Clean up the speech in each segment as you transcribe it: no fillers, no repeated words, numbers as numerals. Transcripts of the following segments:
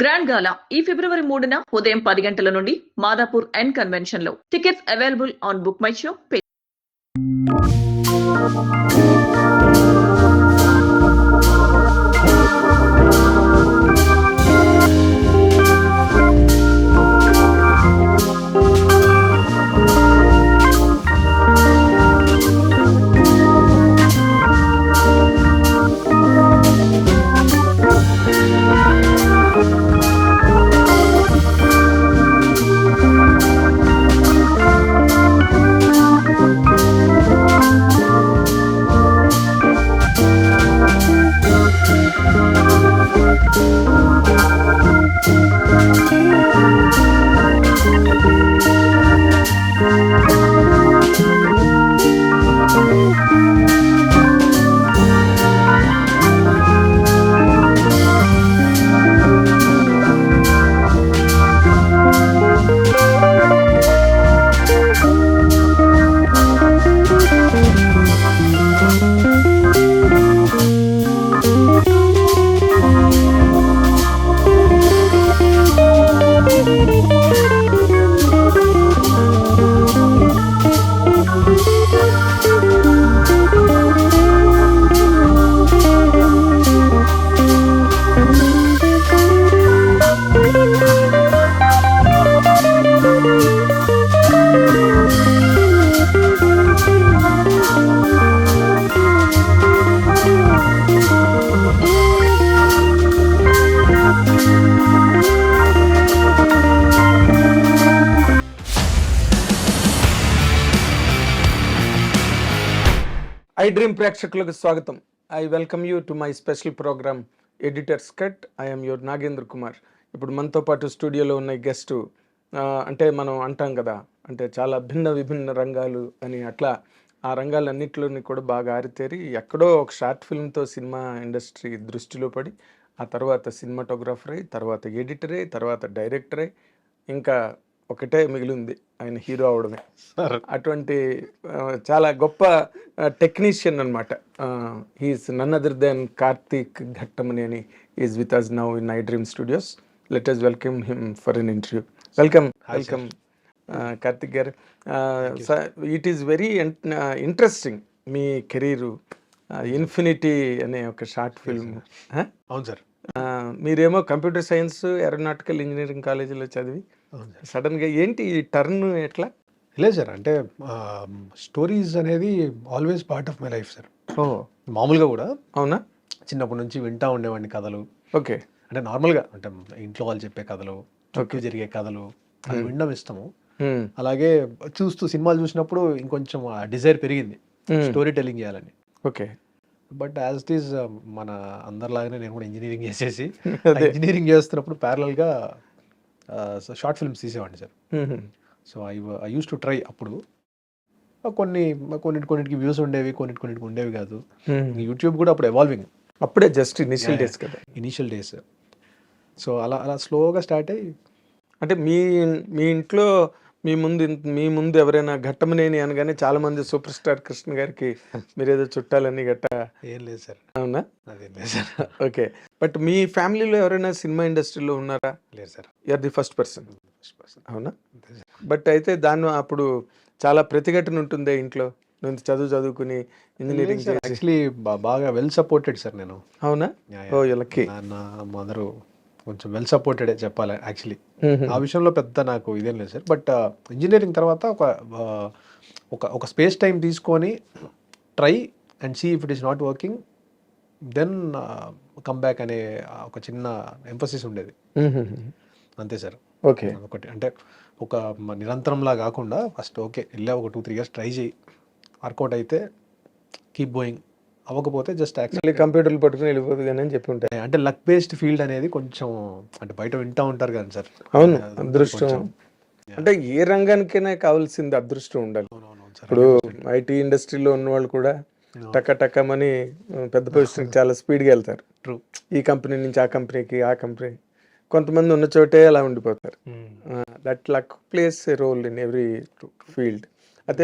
Grand గాలా ఈ ఫిబ్రవరి 3న ఉదయం 10 గంటల నుండి మాదాపూర్ అండ్ కన్వెన్షన్ లో. Tickets available on book my show page. IDream ప్రేక్షకులకు స్వాగతం. I welcome you to my special programme editors cut. I'm your Nagendra Kumar. ఇప్పుడు మనతో పాటు స్టూడియోలో ఉన్న గెస్టు అంటే మనం అంటాం కదా, అంటే చాలా విభిన్న రంగాలు అని, అట్లా ఆ రంగాలన్నింటిలోని కూడా బాగా ఆరితేరి ఎక్కడో ఒక షార్ట్ ఫిల్మ్తో సినిమా ఇండస్ట్రీ దృష్టిలో పడి, ఆ తర్వాత సినిమాటోగ్రాఫర్ అయి, తర్వాత ఎడిటరే, తర్వాత డైరెక్టరే, ఇంకా ఒకటే మిగిలింది ఆయన హీరో అవడమే. అటువంటి చాలా గొప్ప టెక్నీషియన్ అనమాట. He is none other than Karthik Ghattamaneni అని is with us now in iDream Studios. Let us welcome him for an interview. Welcome Karthik గారు. ఇట్ ఈస్ వెరీ ఇంట్రెస్టింగ్ మీ కెరీరు. ఇన్ఫినిటీ అనే ఒక షార్ట్ ఫిల్మ్. అవును సార్. మీరేమో కంప్యూటర్ సైన్స్ ఏరోనాటికల్ ఇంజనీరింగ్ కాలేజీలో చదివి సడన్గా ఏంటి ఈ టర్న్ ఎట్లా? లేదు సార్, అంటే స్టోరీస్ అనేది always part of my life sir. ఓ, మామూలుగా కూడా. అవునా? చిన్నప్పటి నుంచి వింటా ఉండేవాడిని కథలు. ఓకే. అంటే నార్మల్గా అంటే ఇంట్లో వాళ్ళు చెప్పే కథలు, చుట్టూ జరిగే కథలు అవి వినడం ఇష్టము. అలాగే చూస్తూ సినిమాలు చూసినప్పుడు ఇంకొంచెం డిజైర్ పెరిగింది స్టోరీ టెల్లింగ్ చేయాలని. Okay. But as it is మన అందరిలాగానే నేను కూడా ఇంజనీరింగ్ చేసేసి ఇంజనీరింగ్ చేస్తున్నప్పుడు ప్యారలల్గా షార్ట్ ఫిల్మ్స్ తీసేవాడిని sir. So I used to try. అప్పుడు కొన్నిటికి వ్యూస్ ఉండేవి, కొన్నిటికి ఉండేవి కాదు. యూట్యూబ్ కూడా అప్పుడు ఎవాల్వింగ్, అప్పుడే జస్ట్ ఇనిషియల్ డేస్ కదా. Initial days. సో అలా స్లోగా స్టార్ట్ అయ్యి, అంటే మీ ఇంట్లో మీ ముందు ఎవరైనా ఘట్టమనేని అనగానే చాలా మంది సూపర్ స్టార్ కృష్ణ గారికి మీరేదో చుట్టాలని గట్ట ఏం లేదు సార్. అవునా? అదేం లేదు సార్. ఓకే. బట్ మీ ఫ్యామిలీలో ఎవరైనా సినిమా ఇండస్ట్రీలో ఉన్నారా? లేదు sir. You're the first person. అవునా? బట్ అయితే దాన్ని అప్పుడు చాలా ప్రతిఘటన ఉంటుంది ఇంట్లో. నేను చదువుకుని ఇంజనీరింగ్ యాక్చువల్లీ బాగా వెల్ సపోర్టెడ్ సార్ నేను. అవునా? Oh, lucky. నాన్న మదరు కొంచెం వెల్ సపోర్టెడే చెప్పాలి యాక్చువల్లీ. ఆ విషయంలో పెద్ద నాకు ఇదేం లేదు సార్. బట్ ఇంజనీరింగ్ తర్వాత ఒక స్పేస్ టైం తీసుకొని try and see if it is not working, then come back అనే ఒక చిన్న ఎంఫసిస్ ఉండేది అంతే సార్. ఓకే. ఒకటి అంటే ఒక నిరంతరంలా కాకుండా ఫస్ట్ ఓకే వెళ్ళా, ఒక 2-3 years ట్రై చేయి, వర్కౌట్ అయితే కీప్ గోయింగ్, అవ్వకపోతే జస్ట్ యాక్చువల్లీ కంప్యూటర్లు పట్టుకుని వెళ్ళిపోతుంది కానీ అని చెప్పి ఉంటాయి. అంటే లక్ బేస్డ్ ఫీల్డ్ అనేది కొంచెం అంటే బయట వింటూ ఉంటారు కానీ సార్. అవును, అదృష్టం. అంటే ఏ రంగానికైనా కావాల్సింది అదృష్టం ఉండాలి. ఇప్పుడు ఐటీ ఇండస్ట్రీలో ఉన్న వాళ్ళు కూడా టక్కమని పెద్ద పొజిషన్కి చాలా స్పీడ్గా వెళ్తారు. ట్రూ. ఈ కంపెనీ నుంచి ఆ కంపెనీకి, ఆ కంపెనీ, కొంతమంది ఉన్న చోటే అలా ఉండిపోతారు. That luck plays a role in every field. అయితే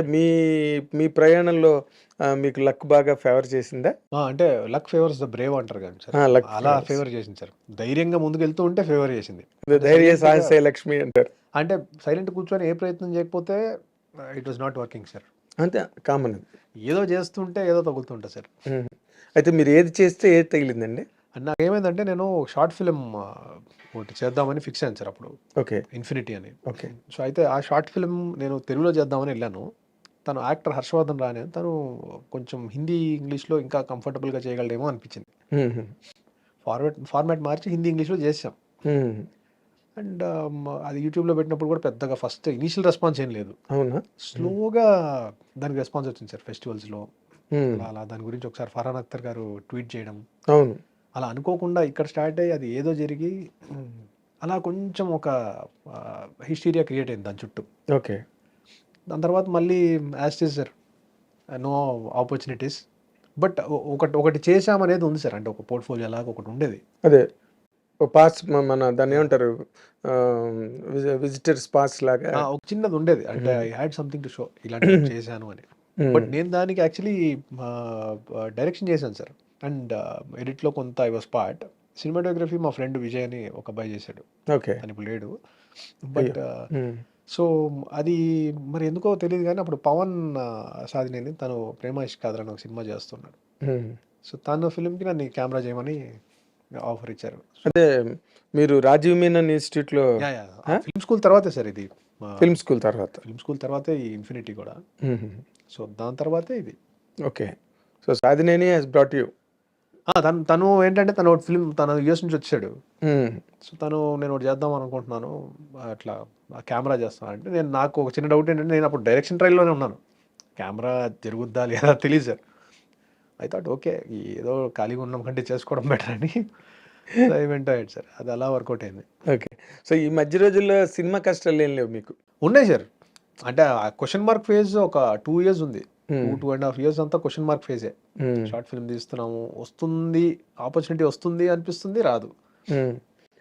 మీ ప్రయాణంలో మీకు లక్ బాగా ఫేవర్ చేసిందా? అంటే లక్ ఫేవర్స్ ద బ్రేవ్ అంటారు కదా సార్. లక్ అలా ఫేవర్ చేసింది సార్. ధైర్యంగా ముందుకు వెళ్తూ ఉంటే ఫేవర్ చేసింది. ధైర్య సాహసే లక్ష్మి అంటారు. అంటే సైలెంట్ కూర్చొని ఏ ప్రయత్నం చేయకపోతే it was not working sir. అంతే కామన్. ఏదో చేస్తుంటే ఏదో తగులుతుంటా సార్. అయితే మీరు ఏది చేస్తే ఏది తగిలిందండి? నాకు ఏమైందంటే నేను షార్ట్ ఫిలిం ఒకటి చేద్దామని ఫిక్స్ అయ్యాను సార్ అప్పుడు, ఓకే. ఇన్ఫినిటీ అని. ఓకే. సో అయితే ఆ షార్ట్ ఫిలిం నేను తెలుగులో చేద్దామని వెళ్ళాను. తను యాక్టర్ హర్షవర్ధన్ రానే, తను కొంచెం హిందీ ఇంగ్లీష్లో ఇంకా కంఫర్టబుల్గా చేయగలడేమో అనిపించింది. ఫార్మాట్ మార్చి హిందీ ఇంగ్లీష్లో చేసాం. అండ్ అది యూట్యూబ్లో పెట్టినప్పుడు కూడా పెద్దగా ఫస్ట్ ఇనీషియల్ రెస్పాన్స్ ఏం లేదు. అవునా? స్లోగా దానికి రెస్పాన్స్ వచ్చింది సార్ ఫెస్టివల్స్లో. అలా దాని గురించి ఒకసారి ఫర్హాన్ అఖ్తర్ గారు ట్వీట్ చేయడం, అవును, అలా అనుకోకుండా ఇక్కడ స్టార్ట్ అయ్యి అది ఏదో జరిగి అలా కొంచెం ఒక హిస్టీరియా క్రియేట్ అయింది దాని చుట్టూ. ఓకే. దాని తర్వాత మళ్ళీ as it is sir, no opportunities. But ఒకటి చేసామనేది ఉంది సార్. అంటే ఒక పోర్ట్ఫోలియో లాగా ఒకటి ఉండేది. అదే పాస్ మన దాన్ని ఏమంటారు, విజిటర్స్ పాస్ లాగా ఒక చిన్నది ఉండేది. అంటే I had something to show, ఇలాంటి చేశాను అని. బట్ నేను దానికి యాక్చువల్లీ డైరెక్షన్ చేశాను సార్. అండ్ ఎడిట్లో కొంత ఐ వాస్ పార్ట్. సినిమాటోగ్రఫీ మా ఫ్రెండ్ విజయ్ అని ఒక అబ్బాయి చేశాడు. ఓకే. తను ఇప్పుడు లేడు. బట్ సో అది మరి ఎందుకో తెలియదు కానీ అప్పుడు పవన్ సాధినేని తను ప్రేమ ఇష్క్ కాదరని ఒక సినిమా చేస్తున్నాడు. సో తన ఫిలింకి నన్ను కెమెరా చేయమని ఆఫర్ ఇచ్చారు. అదే మీరు రాజీవ్ మీనన్ ఇన్స్టిట్యూట్లో ఫిల్మ్ స్కూల్ తర్వాతే సార్ ఇది. ఫిల్మ్ స్కూల్ తర్వాతే ఈ ఇన్ఫినిటీ కూడా. సో దాని తర్వాతే ఇది. Okay. So Sadhineni has brought you. తను ఏంటంటే తను ఒకటి ఫిల్మ్, తను యూఎస్ నుంచి వచ్చాడు. సో నేను ఒకటి చేద్దాం అనుకుంటున్నాను, అట్లా కెమెరా చేస్తాను అంటే నాకు ఒక చిన్న డౌట్ ఏంటంటే నేను అప్పుడు డైరెక్షన్ ట్రైల్లోనే ఉన్నాను. కెమెరా జరుగుద్దా లేదా తెలియదు సార్. ఐ థాట్ ఓకే ఏదో ఖాళీగా ఉన్నాం కంటే చేసుకోవడం బెటర్ అని ఈవెంట్ అయ్యాడు సార్. అది అలా వర్కౌట్ అయింది. ఓకే. సో ఈ మధ్య రోజుల్లో సినిమా కష్టాలు ఏం లేవు మీకు? ఉన్నాయి సార్. అంటే ఆ క్వశ్చన్ మార్క్ ఫేజ్ ఒక 2 years ఉంది. 2.5 years అంతా క్వశ్చన్ మార్క్ ఫేజే. షార్ట్ ఫిల్మ్ తీస్తున్నాము, వస్తుంది, ఆపర్చునిటీ వస్తుంది అనిపిస్తుంది, రాదు.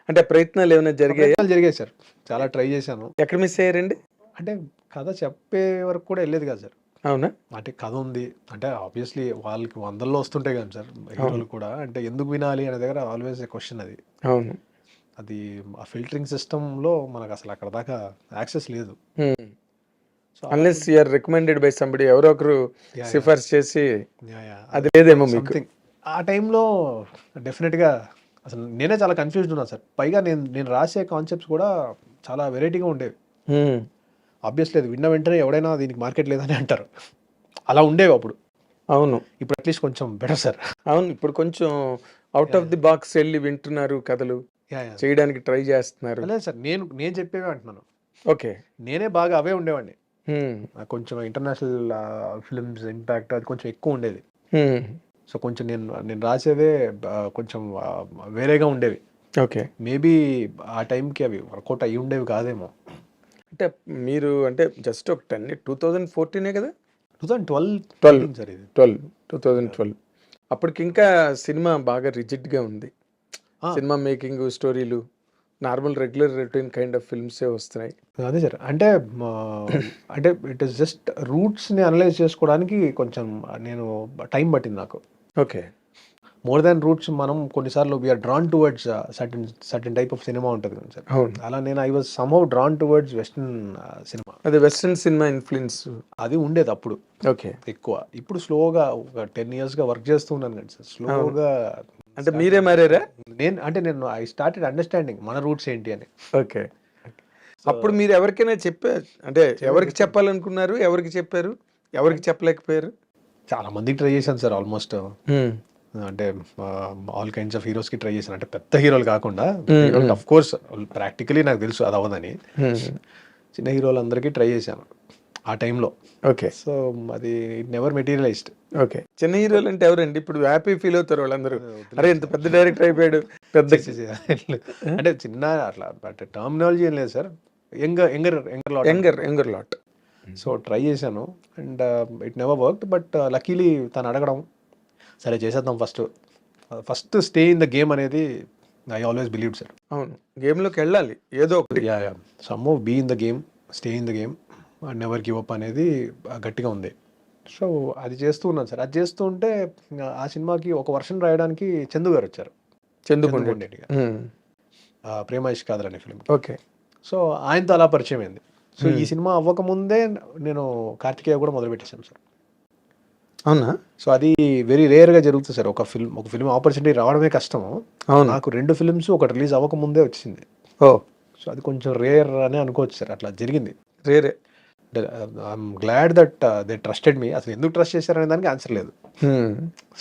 అంటే ప్రయత్నాలు ఏమైనా జరిగాయి సార్. చాలా ట్రై చేశాను. ఎక్కడ మిస్ అయ్యారండి? అంటే కథ చెప్పే వరకు కూడా వెళ్ళేది కాదు సార్. అవునా? అంటే కథ ఉంది అంటే ఆబ్వియస్లీ వాళ్ళకి 100లో వస్తుంటాయి కదా సార్ హీరోలు కూడా. అంటే ఎందుకు వినాలి అనే దగ్గర ఆల్వేస్ ఏ క్వశ్చన్ అది. అవును. అది ఆ ఫిల్టరింగ్ సిస్టంలో మనకు అసలు అక్కడ దాకా యాక్సెస్ లేదు. Unless you are recommended by somebody, ఎవరో ఒకరు సిఫార్సు చేసి, అది లేదేమో మీకు. ఆ టైంలో డెఫినెట్గా అసలు నేనే చాలా కన్ఫ్యూజ్డ్ ఉన్నా సార్. పైగా నేను రాసే కాన్సెప్ట్స్ కూడా చాలా వెరైటీగా ఉండేవి. ఆబ్వియస్లీ అది విన్న వెంటనే ఎవడైనా దీనికి మార్కెట్ లేదని అంటారు. అలా ఉండేవి అప్పుడు. అవును. ఇప్పుడు అట్లీస్ట్ కొంచెం బెటర్ సార్. అవును, ఇప్పుడు కొంచెం అవుట్ ఆఫ్ ది బాక్స్ వెళ్ళి వింటున్నారు, కథలు చేయడానికి ట్రై చేస్తున్నారు. లేదు సార్, నేను చెప్పేవే అంటున్నాను. ఓకే. నేనే బాగా అవే ఉండేవాడిని. కొంచెం ఇంటర్నేషనల్ ఫిల్మ్స్ ఇంపాక్ట్ అది కొంచెం ఎక్కువ ఉండేది. సో కొంచెం నేను రాసేదే కొంచెం వేరేగా ఉండేవి. ఓకే. మేబీ ఆ టైంకి అవి వర్కౌట్ అయ్యి ఉండేవి కాదేమో. అంటే మీరు అంటే జస్ట్ ఒక 2014 కదా? 2012 సార్ ఇది. 2012 అప్పటికి ఇంకా సినిమా బాగా రిజిడ్గా ఉంది. సినిమా మేకింగ్, స్టోరీలు normal regular routine kind of ఫిల్మ్సే వస్తున్నాయి. అదే సార్. అంటే ఇట్ ఇస్ జస్ట్ రూట్స్ని అనలైజ్ చేసుకోవడానికి కొంచెం నేను టైం పట్టింది నాకు. ఓకే. మోర్ దాన్ రూట్స్ మనం కొన్నిసార్లు we're drawn towards certain type of cinema ఉంటుంది కదా సార్. అవును. అలా నేను I was somehow drawn towards western cinema. అదే వెస్టర్న్ సినిమా ఇన్ఫ్లుయెన్స్ అది ఉండేది అప్పుడు. ఓకే. ఎక్కువ. ఇప్పుడు స్లోగా ఒక 10 yearsగా వర్క్ చేస్తూ ఉన్నాను కదా సార్. స్లోగా అంటే మీరే మారారా? నేను ఐ స్టార్టెడ్ అండర్స్టాండింగ్ మన రూట్స్ ఏంటి అని. ఓకే. అప్పుడు మీరు ఎవరికైనా చెప్పారు అంటే ఎవరికి చెప్పాలనుకున్నారు, ఎవరికి చెప్పారు, ఎవరికి చెప్పలేకపోయారు? చాలా మందికి ట్రై చేశాను సార్. ఆల్మోస్ట్ అంటే ఆల్ కైండ్స్ ఆఫ్ హీరోస్కి ట్రై చేశాను. అంటే పెద్ద హీరోలు కాకుండా, అఫ్ కోర్స్ ప్రాక్టికలీ నాకు తెలుసు అది అవ్వదని. చిన్న హీరోలందరికీ ట్రై చేశాను ఆ టైంలో. ఓకే. సో అది నెవర్ మెటీరియలైజ్డ్. ఓకే. చిన్న హీరోలు అంటే ఎవరండి? ఇప్పుడు హ్యాపీ ఫీల్ అవుతారు వాళ్ళందరూ, అరే ఇంత పెద్ద డైరెక్టర్ అయిపోయాడు. పెద్ద అంటే చిన్న అట్లా అంటే టర్మినాలజీ ఏం లేదు sir. Younger lot. So try చేశాను and it never worked. But luckily తను అడగడం, సరే చేసేద్దాం, first stay in the game అనేది ఐ ఆల్వేస్ బిలీవ్ సార్. అవును, గేమ్లోకి వెళ్ళాలి ఏదో ఒకటి. Somehow be in the game, stay in the game. Never give up అనేది గట్టిగా ఉంది. సో అది చేస్తూ ఉన్నాను సార్. అది చేస్తూ ఉంటే ఆ సినిమాకి ఒక వర్షన్ రాయడానికి చందు గారు వచ్చారు. చందుకొండేటి. చందుకొండేటి గారు. ప్రేమ ఇష్క్ కాదల్ అనే ఫిల్మ్. ఓకే. సో ఆయనతో అలా పరిచయం అయింది. సో ఈ సినిమా అవ్వకముందే నేను కార్తికేయ కూడా మొదలుపెట్టేశాను సార్. అవునా? సో అది వెరీ రేర్గా జరుగుతుంది సార్. ఒక ఫిల్మ్ ఆపర్చునిటీ రావడమే కష్టము. అవును. నాకు 2 ఫిల్మ్స్ ఒకటి రిలీజ్ అవ్వకముందే వచ్చింది. ఓ సో అది కొంచెం రేర్ అని అనుకోవచ్చు సార్. అట్లా జరిగింది. రేరే. I'm glad that they trusted me. అసలు ఎందుకు ట్రస్ట్ చేశారనే దానికి ఆన్సర్ లేదు.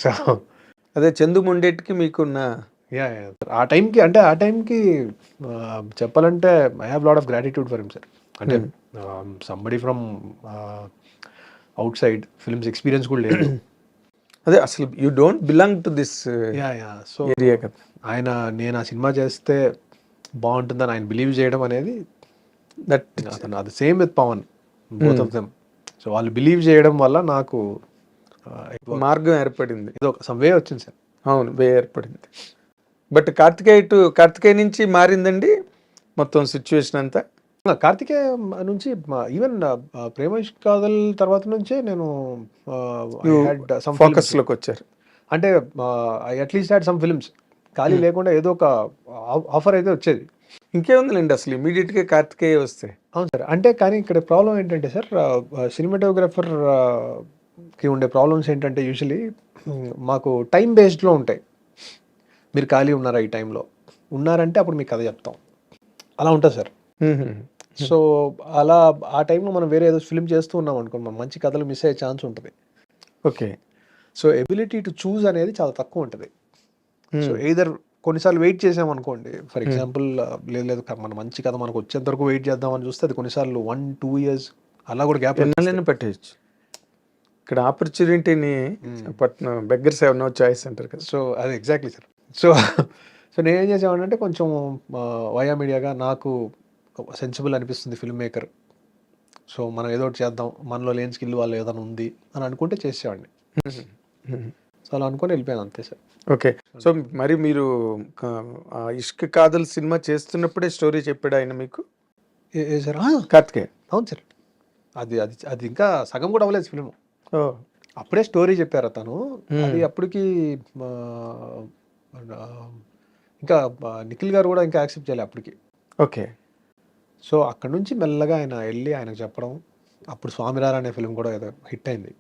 సో అదే చందుకొండేటికి మీకున్న యా ఆ టైంకి చెప్పాలంటే I have lot of gratitude for him sir. అంటే somebody from outside films experience కూడా లేదు. అదే అసలు you don't belong to this so area కదా. నేను ఆ సినిమా చేస్తే బాగుంటుందని ఆయన బిలీవ్ చేయడం అనేది దట్ అతను అది same with Pavan, both of them. So వాళ్ళు బిలీవ్ చేయడం వల్ల నాకు మార్గం ఏర్పడింది. ఏదో సమ్ వే వచ్చింది సార్. అవును, వే ఏర్పడింది. బట్ కార్తికేయ నుంచి మారిందండి మొత్తం సిచ్యువేషన్ అంతా. కార్తికేయ నుంచి ఈవెన్ ప్రేమ ఇష్క్ కాదల్ తర్వాత నుంచే నేను ఫోకస్ లోకి వచ్చారు. అంటే I at least had some films. ఖాళీ లేకుండా ఏదో ఒక ఆఫర్ అయితే వచ్చేది. ఇంకేముందండి అసలు ఇమీడియట్ గా కార్తికేయ వస్తే. అవును సార్. అంటే కానీ ఇక్కడ ప్రాబ్లం ఏంటంటే సార్, సినిమాటోగ్రఫర్ కి ఉండే ప్రాబ్లమ్స్ ఏంటంటే యూజువలీ మాకు టైం బేస్డ్లో ఉంటాయి. మీరు ఖాళీ ఉన్నారా ఈ టైంలో, ఉన్నారంటే అప్పుడు మీకు కథ చెప్తాం, అలా ఉంటుంది సార్. సో అలా ఆ టైంలో మనం వేరే ఏదో ఫిల్మ్ చేస్తూ ఉన్నాం అనుకో, మంచి కథలు మిస్ అయ్యే ఛాన్స్ ఉంటుంది. Okay. So ability to choose అనేది చాలా తక్కువ ఉంటుంది. సో ఎయిదర్ కొన్నిసార్లు వెయిట్ చేసాం అనుకోండి, ఫర్ ఎగ్జాంపుల్ లేదు మన మంచి కథ మనకు వచ్చేంత వరకు వెయిట్ చేద్దామని చూస్తే అది కొన్నిసార్లు 1-2 years అలా కూడా గ్యాప్ పెట్టేయచ్చు. ఇక్కడ ఆపర్చునిటీని పట్నం బెగ్గర్స్ హావ్ నో చాయిస్ అంటారు కదా. సో అది ఎగ్జాక్ట్లీ సార్. సో నేనేం చేసామంటే కొంచెం వయా మీడియాగా నాకు సెన్సిబుల్ అనిపిస్తుంది ఫిల్మ్ మేకర్. సో మనం ఏదో ఒకటి చేద్దాం, మనలో లేని స్కిల్ వాళ్ళు ఏదైనా ఉంది అని అనుకుంటే చేసేవాడిని. సో అలా అనుకుని వెళ్ళిపోయాను అంతే సార్. ఓకే. సో మరి మీరు ఇష్క్ కాదల్ సినిమా చేస్తున్నప్పుడే స్టోరీ చెప్పాడు ఆయన మీకు? ఏ సార్? కార్తికేయ. అవును సార్. అది అది అది ఇంకా సగం కూడా అవ్వలేదు ఫిల్మ్. ఓ అప్పుడే స్టోరీ చెప్పారు అతను. అది అప్పటికి ఇంకా నిఖిల్ గారు కూడా ఇంకా యాక్సెప్ట్ చేయాలి అప్పటికి. ఓకే. సో అక్కడ నుంచి మెల్లగా ఆయన వెళ్ళి ఆయనకు చెప్పడం. అప్పుడు స్వామిరారా అనే ఫిల్మ్ కూడా హిట్ అయింది,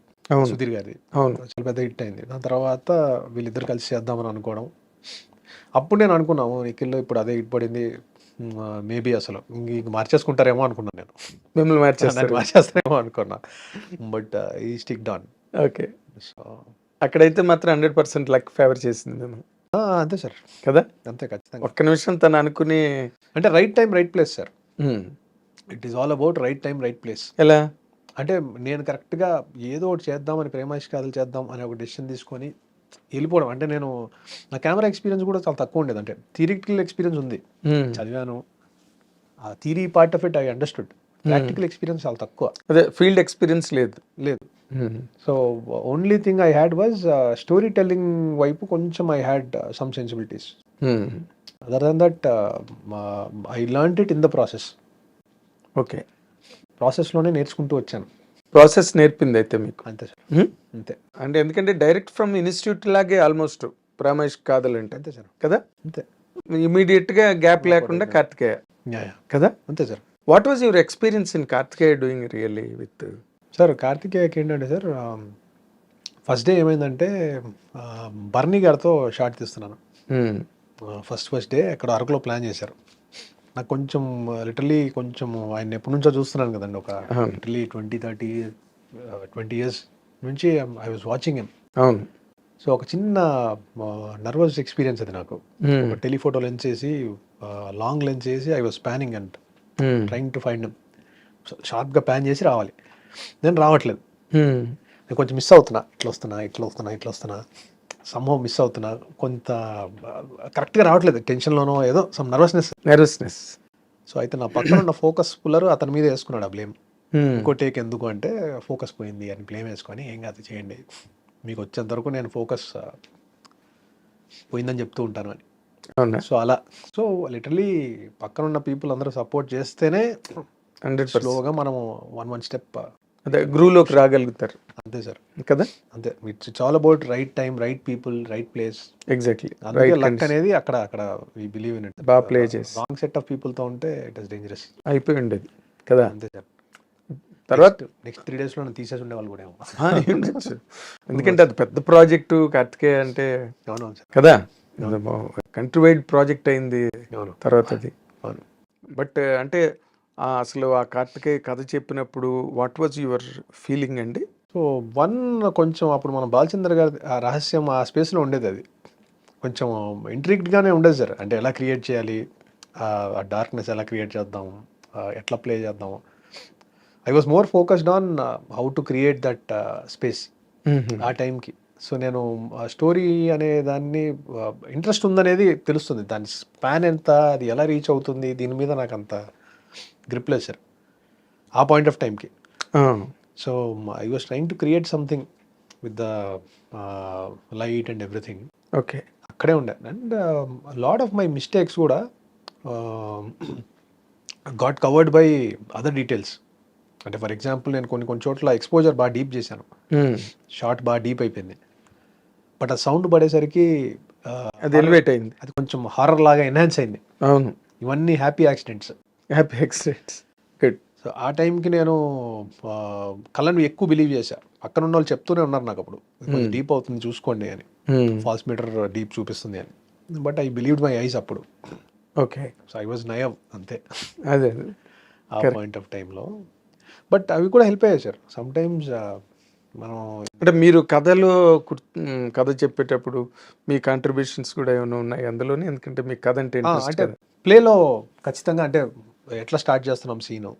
సుధీర్ గారిది. అవును, చాలా పెద్ద హిట్ అయింది. దాని తర్వాత వీళ్ళిద్దరు కలిసి చేద్దామని అనుకోవడం. అప్పుడు నేను అనుకున్నాము నిఖిల్లో ఇప్పుడు అదే హిట్ పడింది, మేబీ అసలు ఇంక మార్చేసుకుంటారేమో అనుకున్నాను నేను. మిమ్మల్ని మార్చేస్తారేమో అనుకున్నా. బట్ ఈ స్టిక్ డాన్. ఓకే. సో అక్కడైతే మాత్రం 100% లక్ ఫేవర్ చేసింది మేము. అంతే సార్ కదా. అంతే ఖచ్చితంగా. ఒక్క నిమిషం తను అనుకుని అంటే right time right place sir. It is all about right time right place. ఎలా అంటే నేను కరెక్ట్గా ఏదో ఒకటి చేద్దామని, ప్రేమ ఇష్క్ కాదల్ చేద్దాం అని ఒక డెసిషన్ తీసుకొని వెళ్ళిపోవడం. అంటే నేను నా కెమెరా ఎక్స్పీరియన్స్ కూడా చాలా తక్కువ ఉండేది. అంటే థియరిటికల్ ఎక్స్పీరియన్స్ ఉంది, చదివాను, ఆ theory part of it I understood. Practical experience చాలా తక్కువ. అదే ఫీల్డ్ ఎక్స్పీరియన్స్ లేదు. So only thing I had was storytelling వైపు కొంచెం I had some sensibilities. Other than that I learned it in the process. Okay. ప్రాసెస్లోనే నేర్చుకుంటూ వచ్చాను. Process నేర్పింది అయితే మీకు. అంతే సార్. అంతే. అంటే ఎందుకంటే డైరెక్ట్ ఫ్రమ్ ఇన్స్టిట్యూట్ లాగే ఆల్మోస్ట్ ప్రేమ ఇష్క్ కాదల్ అంటే. అంతే సార్. కదా. అంతే. ఇమీడియట్ గా గ్యాప్ లేకుండా కార్తికేయ. కదా. అంతే sir. What was your experience in Karthikeya doing really with? Sir కార్తికేయకి ఏంటంటే సార్, ఫస్ట్ డే ఏమైందంటే బర్నీ గారితో షార్ట్ తీస్తున్నాను. ఫస్ట్ డే అక్కడ అరకులో ప్లాన్ చేశారు. నాకు కొంచెం లిటరలీ కొంచెం ఆయన ఎప్పటి నుంచో చూస్తున్నాను కదండి, ఒక లిటరలీ 20 years నుంచి ఐ వాజ్ వాచింగ్ హిమ్. అవును. సో ఒక చిన్న నర్వస్ ఎక్స్పీరియన్స్ అది నాకు. ఒక టెలిఫోటో లెన్స్ వేసి, లాంగ్ లెన్స్ వేసి I was panning and trying to find him. షార్ప్గా ప్యాన్ చేసి రావాలి, నేను రావట్లేదు. నేను కొంచెం మిస్ అవుతున్నా, ఇట్లా వస్తున్నా సంభవం మిస్ అవుతున్నా, కొంత కరెక్ట్గా రావట్లేదు, టెన్షన్లోనో ఏదో సమ్ నర్వస్నెస్. సో అయితే నా పక్కన ఉన్న ఫోకస్ పుల్లర్ అతని మీద వేసుకున్నాడు ఆ బ్లేమ్. ఇంకో టేక్ ఎందుకు అంటే ఫోకస్ పోయింది అని బ్లేమ్ వేసుకొని, ఏం కాదు చేయండి, మీకు వచ్చేంత వరకు నేను ఫోకస్ పోయిందని చెప్తూ ఉంటాను అని. సో అలా లిటరలీ పక్కన ఉన్న పీపుల్ అందరూ సపోర్ట్ చేస్తేనే 100%. స్లోగా మనము వన్ స్టెప్ అదే గ్రూలోకి రాగలుగుతారు అంతే సార్. కదా. అంతే, it's all about right time, right people, right place. Exactly అందుకే రైట్ లక్ అనేది అక్కడ వి బిలీవ్ ఇన్ ఇట్. బాగా ప్లే చేసి రాంగ్ సెట్ ఆఫ్ పీపుల్ తో ఉంటే ఇట్ ఇస్ డేంజరస్. అయిపోయి ఉండేది కదా. అంతే సార్. తర్వాత నెక్స్ట్ 3 days లో తీసేసి ఉండే వాళ్ళు కూడా ఏమో. అయి ఉండొచ్చు. ఎందుకంటే అది పెద్ద ప్రాజెక్టు కార్తికేయ అంటే అవునవును సార్. కదా, కంట్రీ వైడ్ ప్రాజెక్ట్ అయింది అవును తర్వాత అది. అవును. బట్ అంటే అసలు ఆ కార్తికేయ కథ చెప్పినప్పుడు వాట్ వాజ్ యువర్ ఫీలింగ్ అండి? సో కొంచెం అప్పుడు మన బాలచంద్ర గారి ఆ రహస్యం ఆ స్పేస్లో ఉండేది. అది కొంచెం ఇంట్రిక్ట్గానే ఉండేది సార్. అంటే ఎలా క్రియేట్ చేయాలి, ఆ డార్క్నెస్ ఎలా క్రియేట్ చేద్దాము, ఎట్లా ప్లే చేద్దాము. I was more focused on how to create that space ఆ టైంకి. సో నేను స్టోరీ అనే దాన్ని ఇంట్రెస్ట్ ఉందనేది తెలుస్తుంది. దాని స్పాన్ ఎంత, అది ఎలా రీచ్ అవుతుంది, దీని మీద నాకు అంత గ్రిప్ లేదు సార్ ఆ పాయింట్ ఆఫ్ టైంకి. So I was trying to create something with the light and everything. Okay. అక్కడే ఉండే. And lot of my mistakes కూడా got covered by other details. అంటే ఫర్ ఎగ్జాంపుల్ నేను కొన్ని చోట్ల ఎక్స్పోజర్ బాగా డీప్ చేశాను, షార్ట్ బాగా డీప్ అయిపోయింది. బట్ ఆ సౌండ్ పడేసరికి అది ఎలివేట్ అయింది, అది కొంచెం హారర్ లాగా ఎన్హాన్స్ అయింది. అవును, ఇవన్నీ happy accidents. Happy accidents. Good. So ఆ టైంకి నేను కళ్ళను ఎక్కువ బిలీవ్ చేశా. పక్కన ఉన్న వాళ్ళు చెప్తూనే ఉన్నారు నాకు అప్పుడు, కొంచెం డీప్ అవుతుంది చూసుకోండి అని, ఫాల్స్ మీటర్ డీప్ చూపిస్తుంది అని. But I believed my eyes అప్పుడు. ఓకే. సో ఐ వాజ్ నయవ్ అంతే అదే ఆ పాయింట్ ఆఫ్ టైంలో. బట్ అవి కూడా హెల్ప్ అయ్యాయి సార్ సమ్ టైమ్స్. మనం అంటే మీరు కథ చెప్పేటప్పుడు మీ కాంట్రిబ్యూషన్స్ కూడా ఏమైనా ఉన్నాయి అందులోనే? ఎందుకంటే మీ కథ అంటే ఇంట్రెస్ట్ అంటే కదా. ప్లేలో ఖచ్చితంగా అంటే ఎట్లా స్టార్ట్ చేస్తున్నాం సీను,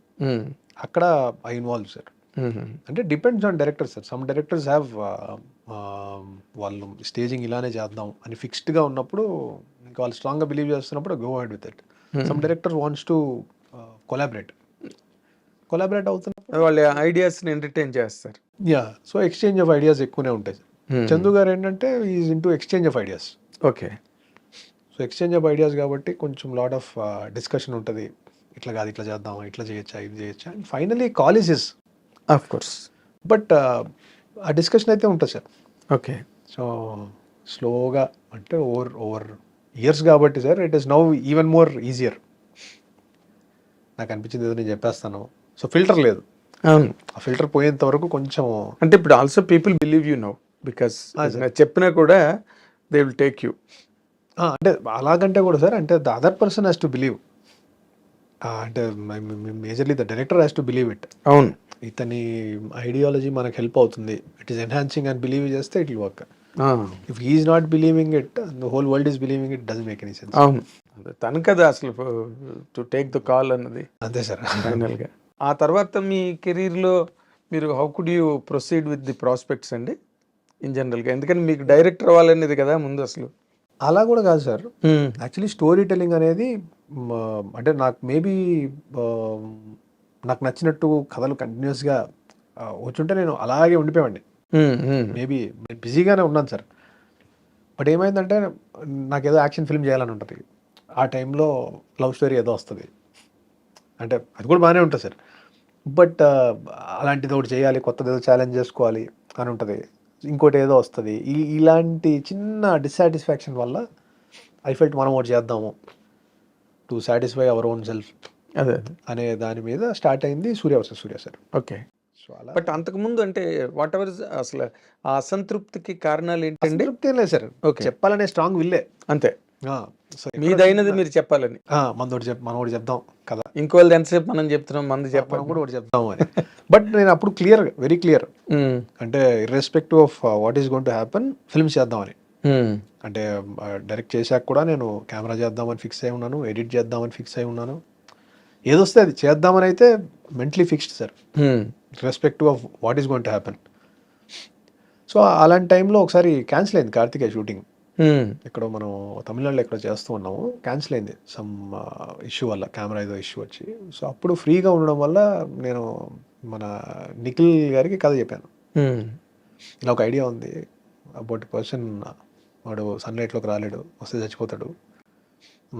అక్కడ ఐ ఇన్వాల్వ్ సార్. అంటే depends on director sir. Some directors have వాళ్ళు స్టేజింగ్ ఇలానే చేద్దాం అని ఫిక్స్డ్గా ఉన్నప్పుడు, ఇంకా వాళ్ళు స్ట్రాంగ్గా బిలీవ్ చేస్తున్నప్పుడు go ahead with it. Some director wants to collaborate అవుతున్నప్పుడు వాళ్ళ ఐడియాస్ని ఎంటర్టైన్ చేస్తారు. Yeah. So exchange of ideas ఎక్కువనే ఉంటాయి సార్. చందు గారు ఏంటంటే is into exchange of ideas. Okay. So exchange of ideas కాబట్టి కొంచెం లాట్ ఆఫ్ డిస్కషన్ ఉంటుంది. ఇట్లా కాదు, ఇట్లా చేద్దాం, ఇట్లా చేయొచ్చా, ఇది చేయొచ్చా, and finally call is his. Of course. But ఆ డిస్కషన్ అయితే ఉంటుంది సార్. ఓకే. సో స్లోగా అంటే ఓవర్ ఇయర్స్ కాబట్టి sir it is now even more easier. నాకు అనిపించింది ఏదో నేను చెప్పేస్తాను. సో ఫిల్టర్ లేదు. అవును, ఆ ఫిల్టర్ పోయేంత వరకు కొంచెం. అంటే ఇప్పుడు also people believe you now because చెప్పినా కూడా దే విల్ టేక్ యూ. అంటే అలాగంటే కూడా సార్, అంటే the other person has to believe. అంటే majorly the director has to believe it. అవును, ఇతని ఐడియాలజీ మనకు హెల్ప్ అవుతుంది, ఇట్ ఈస్ ఎన్హాన్సింగ్ అని బిలీవ్ చేస్తే it will work. If he is not believing it, the whole world is believing it, doesn't make any sense. అవును, తను కదా అసలు టు టేక్ ద కాల్ అన్నది. అంతే సార్ ఫైనల్గా. ఆ తర్వాత మీ కెరీర్లో మీరు how could you proceed with the prospects అండి ఇన్ జనరల్గా? ఎందుకంటే మీకు డైరెక్టర్ అవ్వాలనేది కదా ముందు అసలు. అలా కూడా కాదు సార్. యాక్చువల్లీ స్టోరీ టెల్లింగ్ అనేది అంటే నాకు మేబీ నాకు నచ్చినట్టు కథలు కంటిన్యూస్గా వచ్చుంటే నేను అలాగే ఉండిపోయామండి. మేబీ నేను బిజీగానే ఉన్నాను సార్. బట్ ఏమైందంటే నాకు ఏదో యాక్షన్ ఫిల్మ్ చేయాలని ఉంటుంది. ఆ టైంలో లవ్ స్టోరీ ఏదో వస్తుంది, అంటే అది కూడా బాగానే ఉంటుంది సార్. బట్ అలాంటిది ఒకటి చేయాలి, కొత్తది ఏదో ఛాలెంజ్ చేసుకోవాలి అని ఉంటుంది. ఇంకోటి ఏదో వస్తుంది. ఇలాంటి చిన్న డిస్సాటిస్ఫాక్షన్ వల్ల ఐ ఫెల్ట్ మనం ఒకటి చేద్దాము to satisfy our own self అదే అనే దాని మీద స్టార్ట్ అయింది సూర్య వర్సెస్ సూర్య సార్. ఓకే. సో అలా. బట్ అంతకుముందు అంటే వాట్ ఎవర్ అసలు ఆ అసంతృప్తికి కారణాలు ఏంటండి? తృప్తి లేదు సార్. ఓకే. చెప్పాలనే స్ట్రాంగ్ విల్లే అంతే, సో మీదైనది మీరు చెప్పాలని. మనం ఒకటి చెప్దాం కదా, ఇంకో వాళ్ళది ఎంతసేపు మనం చెప్తున్నాం, మంది మనం చెప్పాలి కూడా ఒకటి చెప్దాం అని. బట్ నేను అప్పుడు వెరీ క్లియర్, అంటే irrespective of what is going to happen, films చేద్దామని. అంటే డైరెక్ట్ చేశాక కూడా నేను కెమెరా చేద్దామని ఫిక్స్ అయి ఉన్నాను, ఎడిట్ చేద్దామని ఫిక్స్ అయి ఉన్నాను. ఏదొస్తే అది చేద్దామని అయితే mentally fixed sir, respective of what is going to happen. So అలాంటి టైంలో ఒకసారి క్యాన్సిల్ అయింది కార్తికేయ షూటింగ్. ఇక్కడ మనం తమిళనాడులో ఎక్కడ చేస్తూ ఉన్నాము, క్యాన్సిల్ అయింది సమ్ ఇష్యూ వల్ల, కెమెరా ఏదో ఇష్యూ వచ్చి. సో అప్పుడు ఫ్రీగా ఉండడం వల్ల నేను మన నిఖిల్ గారికి కథ చెప్పాను. ఇలా ఒక ఐడియా ఉంది అబౌట్ పర్సన్, వాడు సన్లైట్లోకి రాలేడు, వస్తే చచ్చిపోతాడు,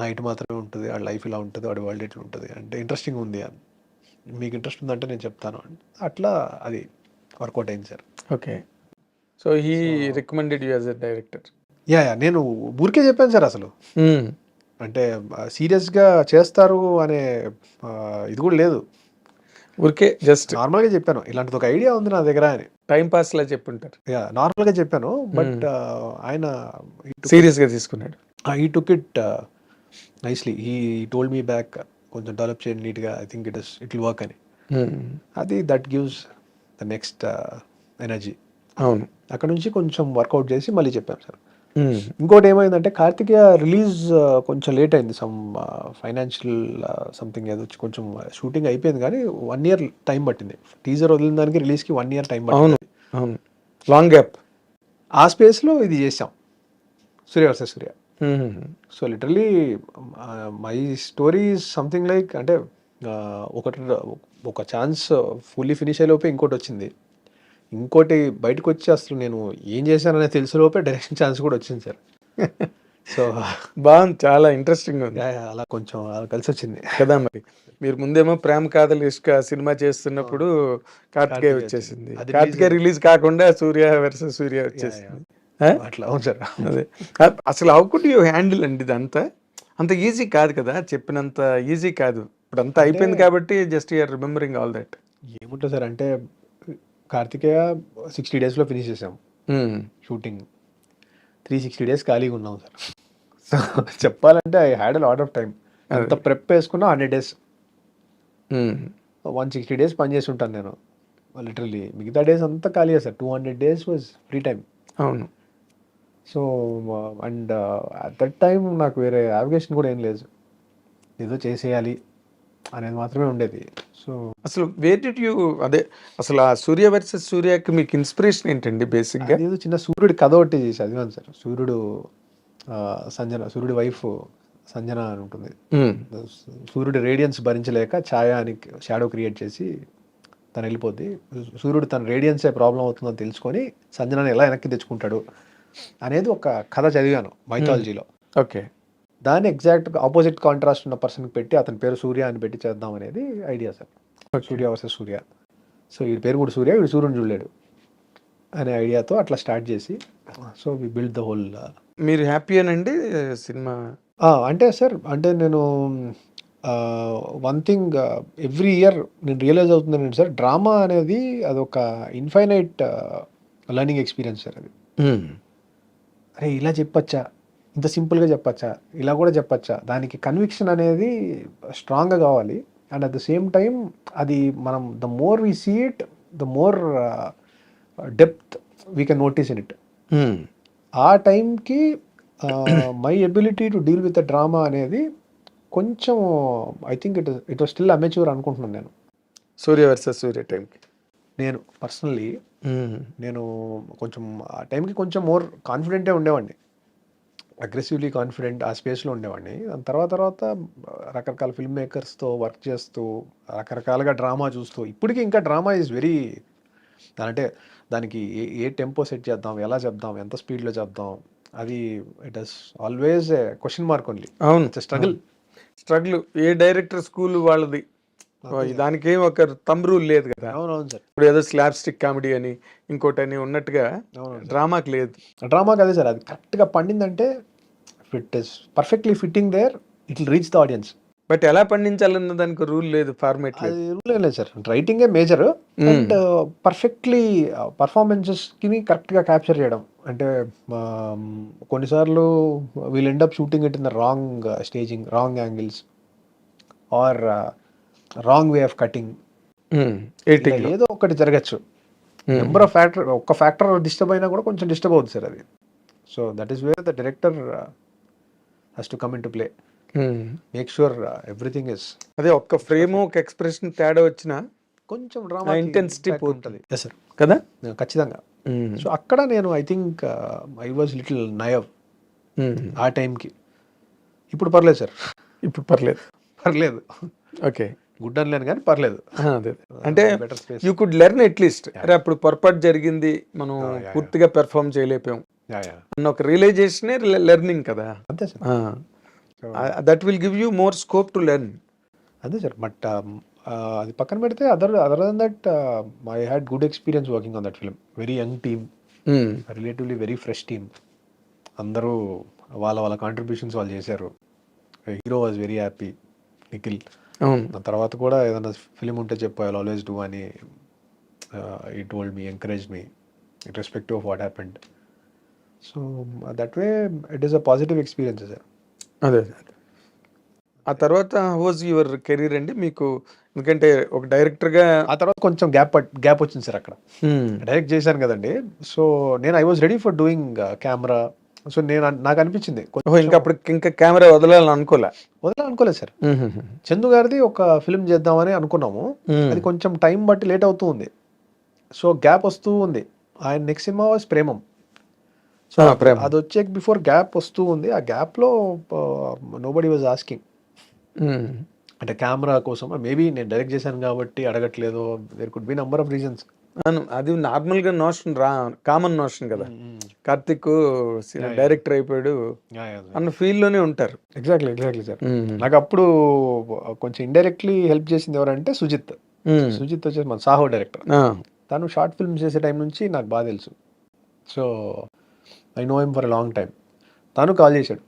నైట్ మాత్రమే ఉంటుంది, వాడి లైఫ్ ఇలా ఉంటుంది, వాడి వరల్డ్ ఇట్లా ఉంటుంది, అంటే ఇంట్రెస్టింగ్ ఉంది అని. మీకు ఇంట్రెస్ట్ ఉందంటే నేను చెప్తాను అట్లా అది వర్కౌట్ అయింది sir. Okay. So he recommended you as a director. నేను ఊరికే చెప్పాను సార్ అసలు. అంటే సీరియస్గా చేస్తారు అనే ఇది కూడా లేదు, ఊరికే జస్ట్ నార్మల్గా చెప్పాను ఇలాంటిది ఒక ఐడియా ఉంది నా దగ్గర అని. టైం పాస్ లా చెప్పుంటారు. నార్మల్గా చెప్పాను, బట్ ఆయన సీరియస్ గా తీసుకున్నాడు. ఈ టుక్ ఇట్ నైస్లీ. ఈ టోల్డ్ మీ బ్యాక్ కొంచెం డెవలప్ చేయండి నీట్గా, I think it will work అని. అది that gives the next energy. అవును. అక్కడ నుంచి కొంచెం వర్కౌట్ చేసి మళ్ళీ చెప్పాను సార్. ఇంకోటి ఏమైందంటే కార్తికేయ రిలీజ్ కొంచెం లేట్ అయింది, సమ్ ఫైనాన్షియల్ సంథింగ్ ఏదో వచ్చి కొంచెం షూటింగ్ అయిపోయింది కానీ 1 year టైం పట్టింది. టీజర్ వదిలిన దానికి రిలీజ్కి 1 year టైం పట్టింది. అవును, లాంగ్ గ్యాప్. ఆ స్పేస్లో ఇది చేసాం, Surya versus Surya. So literally my story is something like, అంటే ఒక ఛాన్స్ ఫుల్లీ ఫినిష్ అయ్యేలోపే ఇంకోటి వచ్చింది, ఇంకోటి బయటకు వచ్చి అసలు నేను ఏం చేశాననే తెలిసేలోపే డైరెక్షన్ ఛాన్స్ కూడా వచ్చింది సార్. సో బాగుంది, చాలా ఇంట్రెస్టింగ్ ఉంది. అలా కొంచెం కలిసి వచ్చింది కదా. మరి మీరు ముందేమో ప్రేమ కాదల్ ఇష్క సినిమా చేస్తున్నప్పుడు కార్తికేయ వచ్చేసింది, కార్తికేయ రిలీజ్ కాకుండా సూర్య వర్సెస్ సూర్య వచ్చేసింది. అట్లా. అవును సార్. అదే అసలు హౌ కుడ్ యూ హ్యాండిల్ అండి ఇదంతా? అంత ఈజీ కాదు కదా, చెప్పినంత ఈజీ కాదు. ఇప్పుడు అంతా అయిపోయింది కాబట్టి just you're remembering all that. ఏముంటుంది సార్ అంటే కార్తికేయ 60 daysలో ఫినిష్ చేసాం షూటింగ్, 360 days ఖాళీగా ఉన్నాం సార్. సో చెప్పాలంటే I had a lot of time. అంత ప్రెప్ వేసుకున్నా 100 days, 160 days పని చేసి ఉంటాను నేను లిటరలీ. మిగతా డేస్ అంతా ఖాళీ sir. 200 days was free time. అవును. So and at that time నాకు వేరే యావిగేషన్ కూడా ఏం లేదు, ఏదో చేసేయాలి అనేది మాత్రమే ఉండేది. సో అసలు వేర్ డిడ్ యూ, అదే అసలు ఆ సూర్య వర్సెస్ సూర్యకి మీకు ఇన్స్పిరేషన్ ఏంటండి బేసిక్గా? ఏదో చిన్న సూర్యుడి కథ ఒకటి చదివాను సార్. సూర్యుడి వైఫ్ సంజన అని ఉంటుంది. సూర్యుడి రేడియన్స్ భరించలేక ఛాయ అని షాడో క్రియేట్ చేసి తను వెళ్ళిపోద్ది. సూర్యుడు తన రేడియన్సే ప్రాబ్లం అవుతుందని తెలుసుకొని సంజనని ఎలా వెనక్కి తెచ్చుకుంటాడు అనేది ఒక కథ చదివాను మైథాలజీలో. ఓకే. దాన్ని ఎగ్జాక్ట్ ఆపోజిట్ కాంట్రాస్ట్ ఉన్న పర్సన్కి పెట్టి అతని పేరు సూర్య అని పెట్టి చేద్దాం అనేది ఐడియా సార్. సూర్య వర్సెస్ సూర్య. సో వీడి పేరు కూడా సూర్య, వీడు సూర్యుని చూడలేడు అనే ఐడియాతో అట్లా స్టార్ట్ చేసి, so we build the whole. మీరు హ్యాపీ అనండి సినిమా? అంటే సార్, అంటే నేను వన్ థింగ్ ఎవ్రీ ఇయర్ నేను రియలైజ్ అవుతుందండి సార్, డ్రామా అనేది అదొక ఇన్ఫైనైట్ లర్నింగ్ ఎక్స్పీరియన్స్ సార్. అది అరే ఇలా చెప్పచ్చా, ఇంత సింపుల్గా చెప్పచ్చా, ఇలా కూడా చెప్పచ్చా, దానికి కన్విక్షన్ అనేది స్ట్రాంగ్గా కావాలి. And at the same time అది మనం the more we see it, the more depth we can notice in it. ఆ టైంకి my ability to deal with the drama అనేది కొంచెం I think it was still amateur అనుకుంటున్నాను నేను. సూర్య versus సూర్య టైంకి నేను పర్సనలీ నేను కొంచెం ఆ టైంకి కొంచెం మోర్ కాన్ఫిడెంటే ఉండేవాడిని, అగ్రెసివ్లీ కాన్ఫిడెంట్ ఆ స్పేస్లో ఉండేవాడిని. దాని తర్వాత రకరకాల ఫిల్మ్ మేకర్స్తో వర్క్ చేస్తూ రకరకాలుగా డ్రామా చూస్తూ, ఇప్పటికీ ఇంకా డ్రామా ఈజ్ వెరీ, అంటే దానికి ఏ టెంపో సెట్ చేద్దాం, ఎలా చెప్దాం, ఎంత స్పీడ్లో చెప్దాం, అది it is always a question mark only. అవును, స్ట్రగుల్. ఏ డైరెక్టర్ స్కూల్ వాళ్ళది, దానికి ఏం ఒక థంబ్ రూల్ లేదు కదా. అవునవును సార్. ఇప్పుడు ఏదో స్లాబ్ స్టిక్ కామెడీ అని ఇంకోటి అని ఉన్నట్టుగా డ్రామాకి లేదు. డ్రామాకి అదే సార్, అది కరెక్ట్గా పండిందంటే it is perfectly fitting there, it will reach the audience. But ఎలా పండించాలన్న దానికి రూల్ లేదు, ఫార్మేట్ లేదు. రూల్ ఏం లేదు సార్, రైటింగే మేజర్. అండ్ పర్ఫెక్ట్లీ పర్ఫార్మెన్సెస్కి కరెక్ట్గా క్యాప్చర్ చేయడం. అంటే కొన్నిసార్లు we'll end up shooting it in the wrong staging, wrong angles or wrong way of cutting, ఏదో ఒకటి జరగచ్చు. నెంబర్ ఆఫ్ ఫ్యాక్టర్, ఒక్క ఫ్యాక్టర్ డిస్టర్బ్ అయినా కూడా కొంచెం డిస్టర్బ్ అవుతుంది సార్ అది. So that is where the director has to come in to play, make sure everything is. అదే ఒక్క ఫ్రేమ్ ఒక ఎక్స్ప్రెషన్ తేడా వచ్చినా కొంచెం డ్రామా ఇంటెన్సిటీ పోతుంది సార్ కదా, ఖచ్చితంగా. సో అక్కడ నేను I think I was little naive ఆ టైంకి. ఇప్పుడు పర్లేదు సార్, ఇప్పుడు పర్లేదు. ఓకే, గుడ్ అనలేను కానీ పర్లేదు. అదే అంటే యూ కుడ్ లెర్న్ అట్లీస్ట్. అరే అప్పుడు పొరపాటు జరిగింది, మనం పూర్తిగా పెర్ఫార్మ్ చేయలేకపోయాం అన్న ఒక రియలైజేషనే లెర్నింగ్ కదా. అంతే sir, that will give you more scope to learn. అదే సార్. బట్ అది పక్కన పెడితే other than that I had good experience working on that film. Very young team, relatively very fresh team. అందరూ వాళ్ళ కాంట్రిబ్యూషన్స్ వాళ్ళు చేశారు. Hero was very happy, Nikhil. దాని తర్వాత కూడా ఏదైనా ఫిలిం ఉంటే చెప్పు, ఐ విల్ ఆల్వేస్ డూ అని ఈ told me, encourage me irrespective of what happened. So that way it is a positive experience, sir. అదే ఆ తర్వాత వాజ్ యువర్ కెరీర్ అండి మీకు, ఎందుకంటే ఒక డైరెక్టర్గా ఆ తర్వాత కొంచెం గ్యాప్ వచ్చింది సార్. అక్కడ డైరెక్ట్ చేశాను కదండి. సో నేను I was ready for doing camera. So నాకు అనిపించింది ఇంకా అప్పుడు ఇంకా కెమెరా వదలాలనుకోలేదు సార్. చందు గారిది ఒక ఫిల్మ్ చేద్దామని అనుకున్నాము. అది కొంచెం టైం బట్టి లేట్ అవుతూ ఉంది. సో గ్యాప్ వస్తూ ఉంది. ఆయన next cinema was Premam. So అది వచ్చే బిఫోర్ గ్యాప్ వస్తూ ఉంది. ఆ గ్యాప్లో నోబడీ వాజ్ ఆస్కింగ్, అంటే కెమెరా కోసం. మేబీ నేను డైరెక్ట్ చేశాను కాబట్టి అడగట్లేదు. There could be number of reasons. అది నార్మల్గా నోషన్ కామన్ నోషన్ కదా, కార్తిక్ డైరెక్టర్ అయిపోయాడు అన్న ఫీల్లోనే ఉంటారు. Exactly sir. నాకు అప్పుడు కొంచెం ఇండైరెక్ట్లీ హెల్ప్ చేసింది ఎవరంటే సుజిత్ వచ్చేసి మన సాహో డైరెక్టర్. తను షార్ట్ ఫిల్మ్స్ చేసే టైం నుంచి నాకు బాగా తెలుసు. So I know him for a long time. తను కాల్ చేశాడు,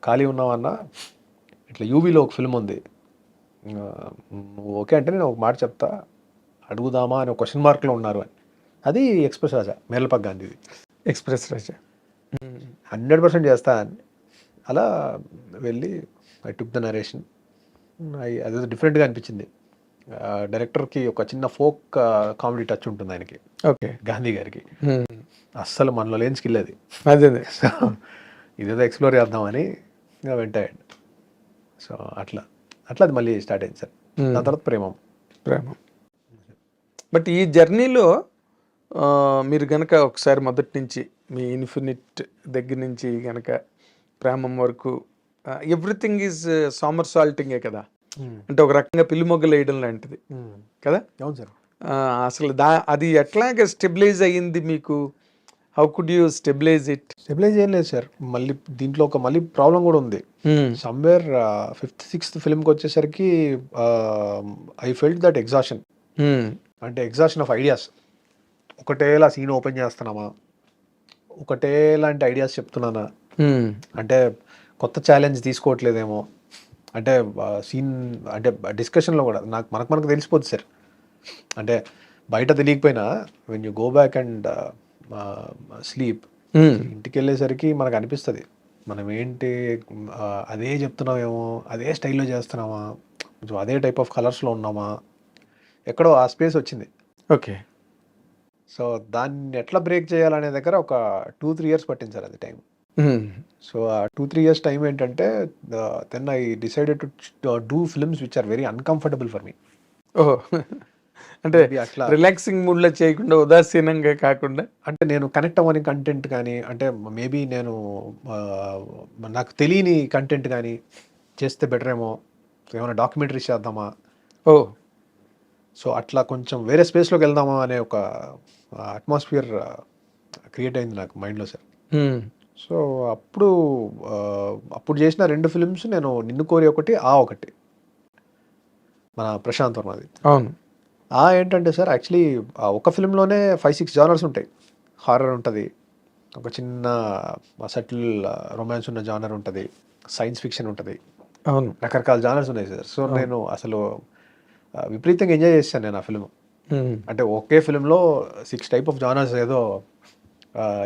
ఖాళీ ఉన్నావన్నా, ఇట్లా యూవీలో ఒక ఫిల్మ్ ఉంది, నువ్వు ఓకే అంటే నేను ఒక మాట చెప్తా, అడుగుదామా అని ఒక క్వశ్చన్ మార్క్లో ఉన్నారు అని. అది ఎక్స్ప్రెస్ రాజా, మేర్లపాక్ గాంధీది. ఎక్స్ప్రెస్ రాజా 100% చేస్తా అని. అలా వెళ్ళి ఐ టుక్ ద నరేషన్. అది డిఫరెంట్గా అనిపించింది. డైరెక్టర్కి ఒక చిన్న ఫోక్ కామెడీ టచ్ ఉంటుంది ఆయనకి, ఓకే, గాంధీ గారికి. అస్సలు మనలో లేని స్కిల్ అది. అదే సో ఇదేదో ఎక్స్ప్లోర్ చేద్దామని వెంటాయండి. సో అట్లా అది మళ్ళీ స్టార్ట్ అయింది సార్. దాని తర్వాత ప్రేమం. బట్ ఈ జర్నీలో మీరు గనక ఒకసారి మొదటి నుంచి మీ ఇన్ఫినిట్ దగ్గర నుంచి గనక ప్రేమం వరకు ఎవ్రీథింగ్ ఈజ్ సామర్ సాల్టింగే కదా, అంటే ఒక రకంగా పిల్లి మొగ్గలు వేయడం లాంటిది కదా. అవును సార్. అసలు అది ఎట్లాగా స్టెబిలైజ్ అయ్యింది మీకు? How could you stabilise it? Stabilise ఏం లేదు సార్. మళ్ళీ దీంట్లో ఒక ప్రాబ్లం కూడా ఉంది. సమ్వేర్ 5th 6th ఫిల్మ్కి వచ్చేసరికి ఐ ఫెల్ట్ దట్ ఎగ్జాషన్. అంటే ఎగ్జాషన్ ఆఫ్ ఐడియాస్. ఒకటేలా సీన్ ఓపెన్ చేస్తున్నామా, ఒకటేలాంటి ఐడియాస్ చెప్తున్నానా, అంటే కొత్త ఛాలెంజ్ తీసుకోవట్లేదేమో, అంటే సీన్ అంటే డిస్కషన్లో కూడా మనకు తెలిసిపోతుంది సార్. అంటే బయట తెలియకపోయినా when you go back and sleep, ఇంటికి వెళ్ళేసరికి మనకు అనిపిస్తుంది మనం ఏంటి అదే చెప్తున్నామేమో, అదే స్టైల్లో చేస్తున్నామా, కొంచెం అదే టైప్ ఆఫ్ కలర్స్లో ఉన్నామా, ఎక్కడో ఆ స్పేస్ వచ్చింది. ఓకే. సో దాన్ని ఎట్లా బ్రేక్ చేయాలనే దగ్గర ఒక 2-3 years పట్టింది సార్ అది time. So uh 2-3 years time ఏంటంటే then I decided to do films which are very uncomfortable for me. ఓహో, అంటే అట్లా రిలాక్సింగ్ మూడ్లో చేయకుండా, ఉదాసీనంగా కాకుండా, అంటే నేను కనెక్ట్ అవ్వని కంటెంట్ కానీ, అంటే మేబీ నేను నాకు తెలియని కంటెంట్ కానీ చేస్తే బెటర్ ఏమో, ఏమైనా డాక్యుమెంటరీస్ చేద్దామా, సో అట్లా కొంచెం వేరే స్పేస్లోకి వెళ్దామా అనే ఒక అట్మాస్ఫియర్ క్రియేట్ అయింది నాకు మైండ్లో సార్. సో అప్పుడు చేసిన 2 ఫిల్మ్స్, నేను నిన్ను కోరి ఒకటి, ఒకటి మన ప్రశాంత్ వర్మది. అవును. ఏంటంటే సార్ యాక్చువల్లీ ఒక ఫిల్మ్లోనే 5-6 జానర్స్ ఉంటాయి. హారర్ ఉంటుంది, ఒక చిన్న సటిల్ రొమాన్స్ ఉన్న జానర్ ఉంటుంది, సైన్స్ ఫిక్షన్ ఉంటుంది. అవును, రకరకాల జానర్స్ ఉన్నాయి సార్. సో నేను అసలు విపరీతంగా ఎంజాయ్ చేశాను నేను ఆ ఫిల్మ్. అంటే ఒకే ఫిల్మ్లో 6 type ఆఫ్ జానర్స్ ఏదో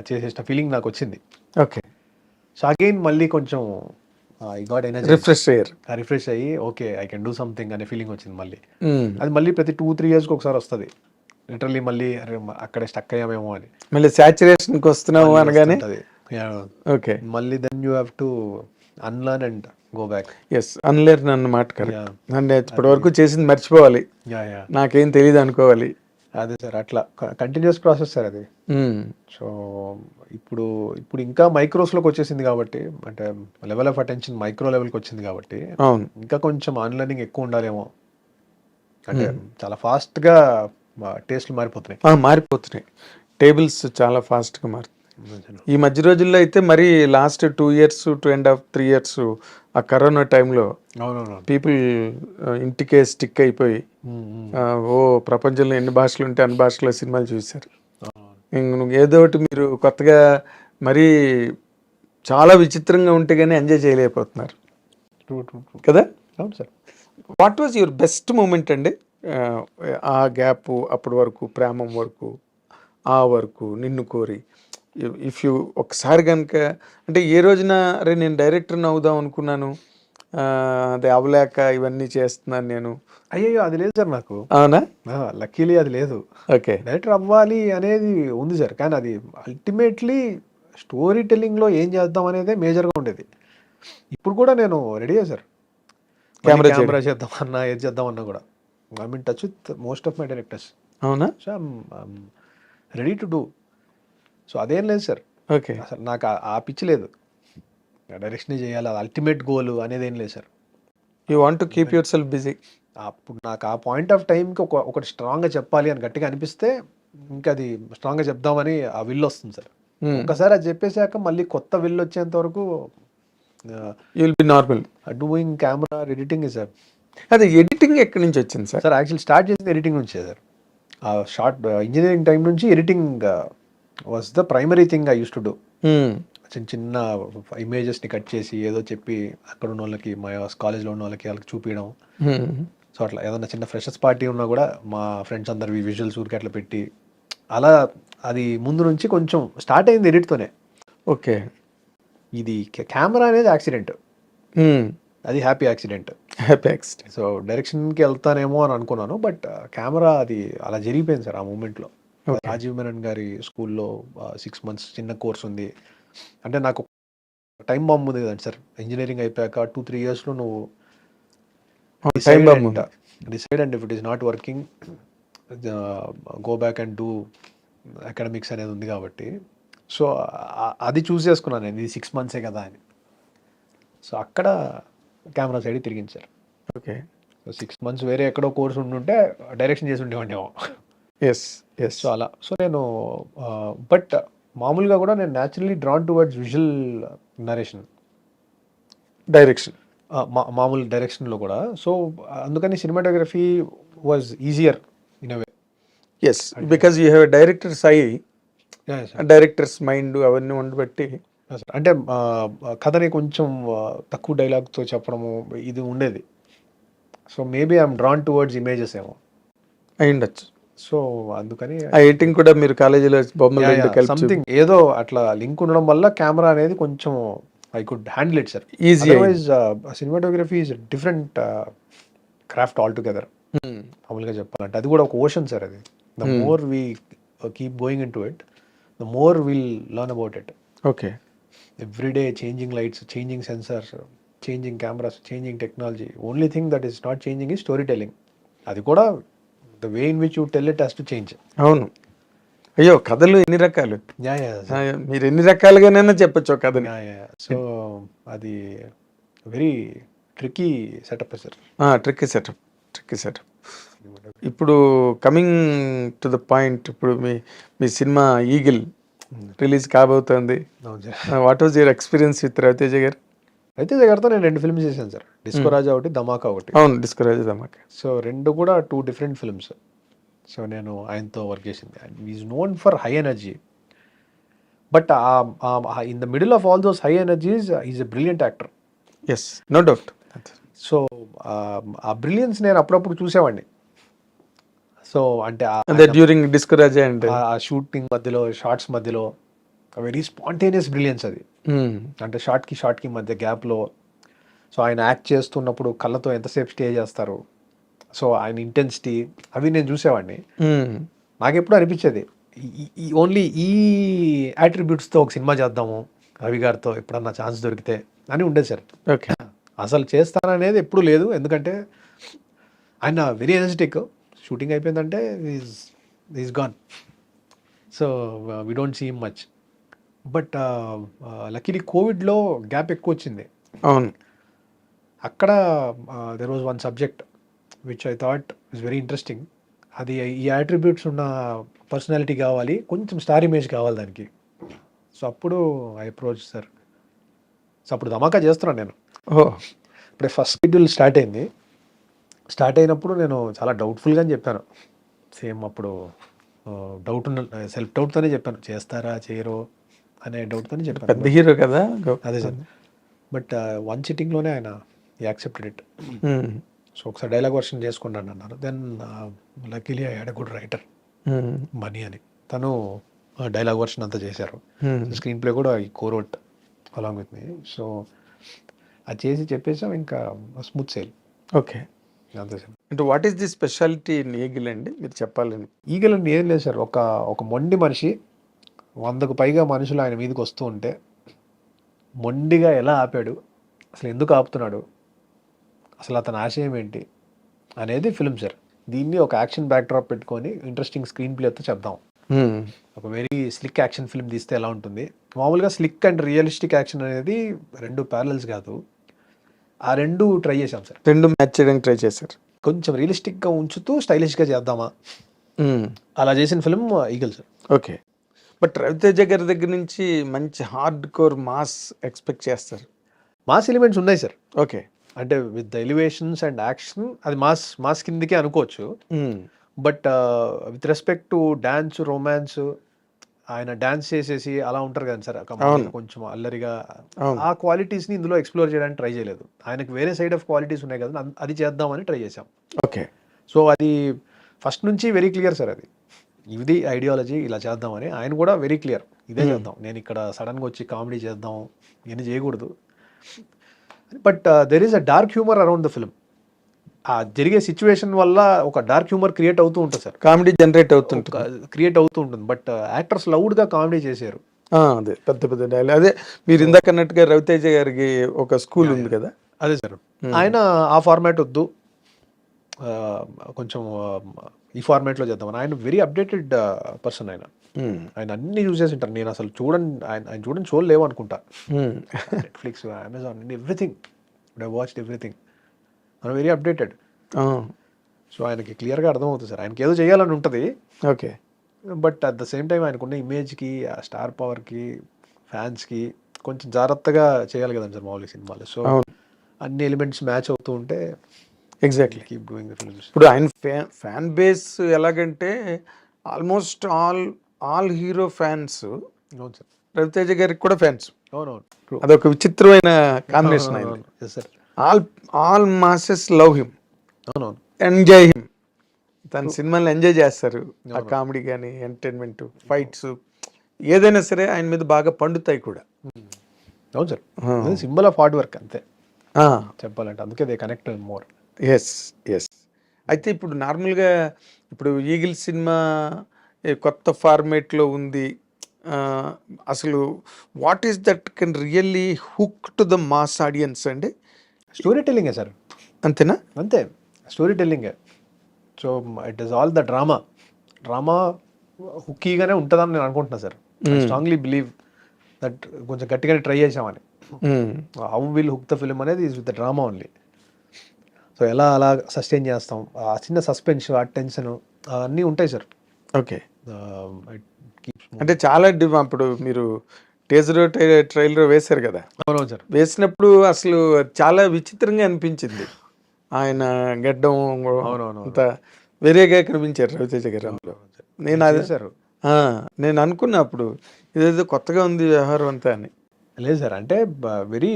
చేసేసిన ఫీలింగ్ నాకు వచ్చింది. ఓకే. సో అగైన్ మళ్ళీ కొంచెం ఐ గాట్ ఎనర్జీ, రిఫ్రెష్ అయ్యి okay I can do something అనే ఫీలింగ్ వచ్చింది మళ్ళీ. అది మళ్ళీ ప్రతి 2-3 yearsకి ఒకసారి వస్తుంది. లిటరల్లీ మళ్ళీ అక్కడే స్టక్ అయ్యామేమో అని, మళ్ళీ సాచురేషన్కి వస్తున్నాము అనగానే ఓకే మళ్ళీ then you have to unlearn and go back. Yes, unlearn అన్నమాట కరెక్ట్. అంటే ఇప్పటి వరకు చేసింది మర్చిపోవాలి, నాకేం తెలియదు అనుకోవాలి. అదే సార్, అట్లా కంటిన్యూస్ ప్రాసెస్ సార్ అది. సో ఇప్పుడు ఇంకా మైక్రోస్లోకి వచ్చేసింది కాబట్టి, అంటే లెవెల్ ఆఫ్ అటెన్షన్ మైక్రో లెవెల్కి వచ్చింది కాబట్టి, ఇంకా కొంచెం ఆన్లర్నింగ్ ఎక్కువ ఉండాలేమో. అంటే చాలా ఫాస్ట్గా టేస్ట్లు మారిపోతున్నాయి, టేబుల్స్ చాలా ఫాస్ట్గా మారుతున్నాయి. ఈ మధ్య రోజుల్లో అయితే మరి లాస్ట్ 2 years 2.5 3 years ఆ కరోనా టైంలో అవునవును. పీపుల్ ఇంటికే స్టిక్ అయిపోయి ఆ, ఓ ప్రపంచంలో ఎన్ని భాషలు ఉంటే అన్ని భాషల్లో సినిమాలు చూశారు. ఏదో ఒకటి మీరు కొత్తగా మరీ చాలా విచిత్రంగా ఉంటే కానీ ఎంజాయ్ చేయలేకపోతున్నారు ట్రూ ట్రూ ట్రూ. కదా. అవును sir. What was your best moment అండి? ఆ, ఆ గ్యాప్ అప్పటి వరకు, ప్రేమం వరకు, ఆ వరకు, నిన్ను కోరి, ఇఫ్ యూ ఒకసారి కనుక అంటే ఏ రోజున అరే నేను డైరెక్టర్ని అవుదాం అనుకున్నాను, ఆ, అది అవ్వలేక ఇవన్నీ చేస్తున్నాను నేను, అయ్యయ్యో అది లేదు సార్ నాకు. అవునా? లక్కీలీ అది లేదు. ఓకే. డైరెక్టర్ అవ్వాలి అనేది ఉంది సార్, కానీ అది అల్టిమేట్లీ స్టోరీ టెల్లింగ్లో ఏం చేద్దాం అనేదే మేజర్గా ఉండేది. ఇప్పుడు కూడా నేను రెడీయే సార్, కెమెరా కెమెరా చేద్దామన్నా ఏది చేద్దామన్నా కూడా I mean touch with most of my directors. అవునా? So ready to do. So అదేం లేదు సార్, ఓకే. అసలు నాకు ఆ పిచ్చి లేదు, డైరెక్షన్ చేయాలి అది అల్టిమేట్ గోల్ అనేది ఏం లేదు sir. You want to keep your self busy. అప్పుడు నాకు ఆ పాయింట్ ఆఫ్ టైంకి ఒకటి స్ట్రాంగ్గా చెప్పాలి అని గట్టిగా అనిపిస్తే ఇంకా అది స్ట్రాంగ్గా చెప్దామని ఆ విల్ వస్తుంది సార్. ఒకసారి అది చెప్పేశాక మళ్ళీ కొత్త విల్ వచ్చేంత వరకు you will be normal. Doing camera editing sir. అదే ఎడిటింగ్ ఎక్కడి నుంచి వచ్చింది సార్? సార్ యాక్చువల్లీ స్టార్ట్ చేసింది ఎడిటింగ్ నుంచే సార్. ఆ షార్ట్ ఇంజనీరింగ్ టైం నుంచి editing was the primary thing I used to do. చిన్న చిన్న ఇమేజెస్ని కట్ చేసి ఏదో చెప్పి అక్కడ ఉన్న వాళ్ళకి, మా కాలేజ్లో ఉన్న వాళ్ళకి చూపించడం. సో అట్లా ఏదన్నా చిన్న ఫ్రెషర్స్ పార్టీ ఉన్నా కూడా మా ఫ్రెండ్స్ అందరు విజువల్స్ ఊరికి అట్లా పెట్టి అలా అది ముందు నుంచి కొంచెం స్టార్ట్ అయింది ఎడిట్తోనే. ఓకే. ఇది కెమెరా అనేది యాక్సిడెంట్, అది హ్యాపీ యాక్సిడెంట్. సో డైరెక్షన్కి వెళ్తానేమో అని అనుకున్నాను, బట్ కెమెరా అది అలా జరిగిపోయింది సార్ ఆ మూమెంట్లో. రాజీవ్ మెనన్ గారి స్కూల్లో 6 months చిన్న కోర్స్ ఉంది. అంటే నాకు టైం బాంబ్ ఉంది కదండి సార్, ఇంజనీరింగ్ అయిపోయాక 2-3 yearsలో నువ్వు decide and if it is not working go back and do academics అనేది ఉంది కాబట్టి. సో అది చూస్ చేసుకున్నాను నేను, ఇది 6 months కదా అని. సో అక్కడ కెమెరా సైడ్ తిరిగించారు. ఓకే. సో 6 months వేరే ఎక్కడో కోర్స్ ఉండుంటే డైరెక్షన్ చేసి ఉండేవాడినేమో. Yes yes. సో అలా. సో నేను బట్ మామూలుగా కూడా నేను naturally drawn towards visual narration, direction, మామూలు డైరెక్షన్లో కూడా. సో అందుకని cinematography was easier in a way. Yes, because you have directors I, directors mind అవన్నీ ఉండబట్టి. అంటే కథని కొంచెం తక్కువ డైలాగ్తో చెప్పడము ఇది ఉండేది. So maybe I'm drawn towards images ఏమో అయి ఉండొచ్చు. సో అందుకని ఆ ఎడిటింగ్ కూడా మీరు కాలేజీలో బొమ్మలు సంథింగ్ ఏదో అట్లా లింక్ ఉండడం వల్ల కెమెరా అనేది కొంచెం I could handle it sir. Easy. Otherwise cinematography is different craft all together. మామూలుగా చెప్పాలంటే అది కూడా ఒక ఓషన్ సార్. అది the more we keep going in to it, the more will learn about it. Okay. Everyday changing lights, changing sensors, changing cameras, changing technology. Only thing that is not changing is story telling. అది కూడా the way in which you tell it has to change. అవును. అయ్యో కథలు ఎన్ని రకాలు, మీరు ఎన్ని రకాలుగానైనా చెప్పచ్చు కథని. సో అది very tricky setup sir. Tricky setup. ఇప్పుడు కమింగ్ టు ద పాయింట్, ఇప్పుడు మీ సినిమా ఈగిల్ రిలీజ్ కాబోతోంది. What was your experience with Ravi Teja garu? Ravi Teja గారితో నేను 2 films చేశాను సార్, డిస్కో రాజా ఒకటి, ధమాకా ఒకటి. అవును, డిస్కో రాజా, ధమాకా. సో 2 కూడా 2 different films. సో నేను ఆయనతో వర్క్ చేసింది. Is known for high energy, but in the middle of all those high energies is a brilliant actor. Yes, no doubt. So uh brilliance నేను అప్పుడప్పుడు చూసేవాడిని. సో అంటే during disco రాజా అంటే ఆ shooting మధ్యలో, షార్ట్స్ మధ్యలో వెరీ స్పాంటేనియస్ బ్రిలియన్స్ అది. అంటే షార్ట్కి మధ్య గ్యాప్లో సో ఆయన యాక్ట్ చేస్తున్నప్పుడు కళ్ళతో ఎంతసేపు స్టే చేస్తారు, సో ఆయన ఇంటెన్సిటీ అవి నేను చూసేవాడిని. నాకు ఎప్పుడు అనిపించేది ఓన్లీ ఈ యాట్రిబ్యూట్స్తో ఒక సినిమా చేద్దాము రవి గారితో ఎప్పుడన్నా ఛాన్స్ దొరికితే అని ఉండేది సార్. ఓకే. అసలు చేస్తాననేది ఎప్పుడు లేదు, ఎందుకంటే ఆయన వెరీ ఎనర్జెటిక్. షూటింగ్ అయిపోయిందంటే is gone. So we don't see him much. But luckily కోవిడ్లో గ్యాప్ ఎక్కువ వచ్చింది. అవును. అక్కడ there was one subject which I thought is very interesting. అది ఈ యాట్రిబ్యూట్స్ ఉన్న పర్సనాలిటీ కావాలి, కొంచెం స్టార్ ఇమేజ్ కావాలి దానికి. సో అప్పుడు ఐ అప్రోచ్ సార్. సో అప్పుడు ధమాకా చేస్తున్నాను నేను. ఓ ఇప్పుడే ఫస్ట్ షెడ్యూల్ స్టార్ట్ అయింది. స్టార్ట్ అయినప్పుడు నేను చాలా డౌట్ఫుల్గానే చెప్పాను. సేమ్ అప్పుడు డౌట్ సెల్ఫ్ డౌట్తోనే చెప్పాను, చేస్తారా చేయరో అనే డౌట్తోనే చెప్పాను. పెద్ద హీరో కదా. అదే సార్. బట్ వన్ సిట్టింగ్లోనే ఆయన యాక్సెప్టెడ్ ఇట్. సో ఒకసారి డైలాగ్ వర్షన్ చేసుకున్నాను అన్నారు. Then luckily I had a good writer Mani అని, తను డైలాగ్ వర్షన్ అంతా చేశారు. స్క్రీన్ ప్లే కూడా ఈ కోరోట్ అలాంగ్ విత్ మీ. సో అది చేసి చెప్పేసాం, ఇంకా స్మూత్ సేల్. ఓకే. అంతే సార్. అంటే what is the speciality in eagle అండి మీరు చెప్పాలని? ఈగల్ అంటే ఏం లేదు సార్, ఒక మొండి మనిషి 100కు పైగా మనుషులు ఆయన మీదకి వస్తూ ఉంటే మొండిగా ఎలా ఆపాడు, అసలు ఎందుకు ఆపుతున్నాడు, అసలు అతని ఆశయం ఏంటి అనేది ఫిల్మ్ సార్. దీన్ని ఒక యాక్షన్ బ్యాక్డ్రాప్ పెట్టుకొని ఇంట్రెస్టింగ్ స్క్రీన్ ప్లేతో చెప్దాం. ఒక వెరీ స్లిక్ యాక్షన్ ఫిల్మ్ తీస్తే ఎలా ఉంటుంది. మామూలుగా స్లిక్ అండ్ రియలిస్టిక్ యాక్షన్ అనేది రెండు ప్యారలల్స్ కాదు, ఆ రెండు ట్రై చేశాం సార్. రెండు మ్యాచ్ చేయడానికి ట్రై చేశారు. కొంచెం రియలిస్టిక్గా ఉంచుతూ స్టైలిష్గా చేద్దామా, అలా చేసిన film Eagle sir. Okay. But Ravi Teja గారి దగ్గర నుంచి మంచి హార్డ్ కోర్ మాస్ ఎక్స్పెక్ట్ చేస్తారు. మాస్ ఎలిమెంట్స్ ఉన్నాయి సార్. ఓకే. అంటే with the elevations and action అది మాస్ కిందకే అనుకోవచ్చు. But with respect to dance, romance, ఆయన డాన్స్ చేసేసి అలా ఉంటారు కదా సార్, కొంచెం అల్లరిగా, ఆ క్వాలిటీస్ని ఇందులో ఎక్స్ప్లోర్ చేయడానికి ట్రై చేయలేదు. ఆయనకు వేరే సైడ్ ఆఫ్ క్వాలిటీస్ ఉన్నాయి కదా, అది చేద్దామని ట్రై చేసాం. ఓకే. సో అది ఫస్ట్ నుంచి వెరీ క్లియర్ సార్, అది ఇది ఐడియాలజీ, ఇలా చేద్దామని. ఆయన కూడా వెరీ క్లియర్, ఇదే చేద్దాం, నేను ఇక్కడ సడన్గా వచ్చి కామెడీ చేద్దాం ఇవన్నీ చేయకూడదు. But there is a dark humour around the film. ఆ జరిగే సిచ్యువేషన్ వల్ల ఒక డార్క్ హ్యూమర్ క్రియేట్ అవుతూ ఉంటుంది సార్, కామెడీ జనరేట్ క్రియేట్ అవుతూ ఉంటుంది. బట్ యాక్టర్స్ లౌడ్గా కామెడీ చేశారు. అదే పెద్ద పెద్ద డైలాగ్. అదే మీరు ఇందాక అన్నట్టుగా రవితేజ గారికి ఒక స్కూల్ ఉంది కదా. అదే సార్. ఆయన ఆ ఫార్మాట్ వద్దు, కొంచెం ఈ ఫార్మాట్లో చేద్దామని. ఆయన వెరీ అప్డేటెడ్ పర్సన్. ఆయన అన్ని చూసేసి ఉంటారు. నేను అసలు ఆయన చూడని షోలు లేవు అనుకుంటా. Netflix, Amazon, everything I watched everything. ఆయన వెరీ అప్డేటెడ్. సో ఆయనకి క్లియర్గా అర్థమవుతుంది సార్, ఆయనకి ఏదో చేయాలని ఉంటుంది. Okay. But at the same time ఆయనకున్న ఇమేజ్కి, ఆ స్టార్ పవర్కి, ఫ్యాన్స్కి కొంచెం జాగ్రత్తగా చేయాలి కదండి సార్ మామూలు సినిమాలు. సో అన్ని ఎలిమెంట్స్ మ్యాచ్ అవుతూ ఉంటే exactly keep doing the films. ఇప్పుడు ఆయన ఫ్యాన్ బేస్ ఎలాగంటే ఆల్మోస్ట్ ఆల్ హీరో ఫ్యాన్స్ అవును సార్, రవితేజ గారికి కూడా ఫ్యాన్స్. అవునవును, అదొక విచిత్రమైన కాంబినేషన్ ఆయన. Yes sir. All masses love him, అవునవును, ఎంజాయ్ హిమ్. తన సినిమాని ఎంజాయ్ చేస్తారు. ఆ కామెడీ కానీ, ఎంటర్టైన్మెంట్, ఫైట్స్ ఏదైనా సరే ఆయన మీద బాగా పండుతాయి కూడా. అవును sir, symbol of hard work అంతే చెప్పాలంటే. అందుకే దే కనెక్ట్ మోర్. ఎస్. అయితే ఇప్పుడు నార్మల్గా ఇప్పుడు ఈగిల్ సినిమా కొత్త ఫార్మేట్లో ఉంది. అసలు what is that can really hook to the mass audience అండి? స్టోరీ టెల్లింగే సార్, అంతేనా? అంతే, స్టోరీ టెల్లింగే. So it is all the drama హుక్కీగానే ఉంటుందని నేను అనుకుంటున్నాను సార్. స్ట్రాంగ్లీ బిలీవ్ దట్ కొంచెం గట్టిగానే ట్రై చేసామని. How will hook the film అనేది is with the drama only. So ఎలా అలా సస్టైన్ చేస్తాం, ఆ చిన్న సస్పెన్స్, ఆ టెన్షన్ అన్నీ ఉంటాయి సార్. ఓకే. అంటే చాలా అప్పుడు మీరు టీజర్ ట్రైలర్ వేశారు కదా. అవునవును సార్. వేసినప్పుడు అసలు చాలా విచిత్రంగా అనిపించింది. ఆయన గడ్డం అంతా వేరేగా కనిపించారు రవితేజ గారు అందులో. నేను అదే సార్, నేను అనుకున్నా అప్పుడు ఇదేదో కొత్తగా ఉంది వ్యవహారం అంతా అని. లేదు సార్, అంటే వెరీ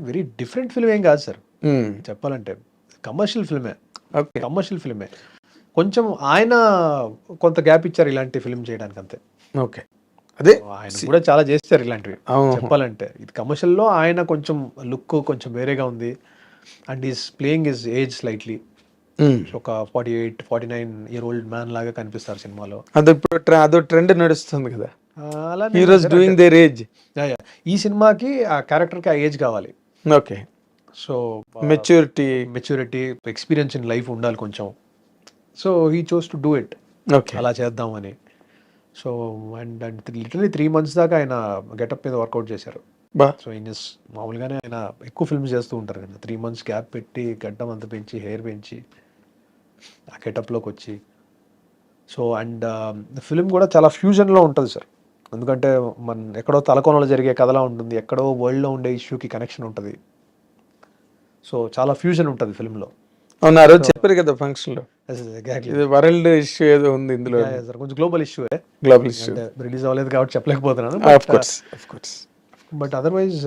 వెరీ డిఫరెంట్ ఫిల్మ్ ఏం కాదు సార్ చెప్పాలంటే. కమర్షియల్ ఫిల్మే. ఓకే, కమర్షియల్ ఫిల్మే. కొంచెం ఆయన కొంత గ్యాప్ ఇచ్చారు ఇలాంటి ఫిల్మ్ చేయడానికి, అంతే. ఓకే. అదే ఆయన కూడా చాలా చేస్తారు ఇలాంటివి చెప్పాలంటే. ఇది కమర్షియల్లో ఆయన కొంచెం లుక్ కొంచెం వేరేగా ఉంది. And is playing his age slightly. ఒక 48-49 year old మ్యాన్ లాగా కనిపిస్తారు సినిమాలో. అదో ట్రెండ్ నడుస్తుంది కదా, అలా హీరోస్ డూయింగ్ దేర్ ఏజ్. ఈ సినిమాకి ఆ క్యారెక్టర్కి ఆ ఏజ్ కావాలి. Okay. So maturity, experience in life ఉండాలి కొంచెం. So he chose to do it. Okay, అలా చేద్దామని. సో అండ్ లిటరలీ 3 months దాకా ఆయన గెటప్ మీద వర్కౌట్ చేశారు. సో మామూలుగానే ఆయన ఎక్కువ ఫిల్మ్స్ చేస్తూ ఉంటారు కదా, 3 months గ్యాప్ పెట్టి గడ్డం అంత పెంచి, హెయిర్ పెంచి ఆ గెటప్లోకి వచ్చి. సో అండ్ ఫిల్మ్ కూడా చాలా ఫ్యూజన్లో ఉంటుంది సార్. ఎందుకంటే మన ఎక్కడో తలకోనలో జరిగే కథలా ఉంటుంది, ఎక్కడో వరల్డ్లో ఉండే ఇష్యూకి కనెక్షన్ ఉంటుంది. సో చాలా ఫ్యూజన్ ఉంటుంది ఫిల్మ్లో. అవును, ఆ రోజు చెప్పారు కదా ఫంక్షన్ లో, ఎగ్జాక్ట్లీ ఇది వరల్డ్ ఇష్యూ ఏదో ఉంది ఇందులో, సార్. కొంచెం గ్లోబల్ ఇష్యూ, గ్లోబల్ ఇష్యూ. అంటే రిలీజ్ అవ్వలేదు కాబట్టి చెప్పలేకపోతున్నాను. Of course. But otherwise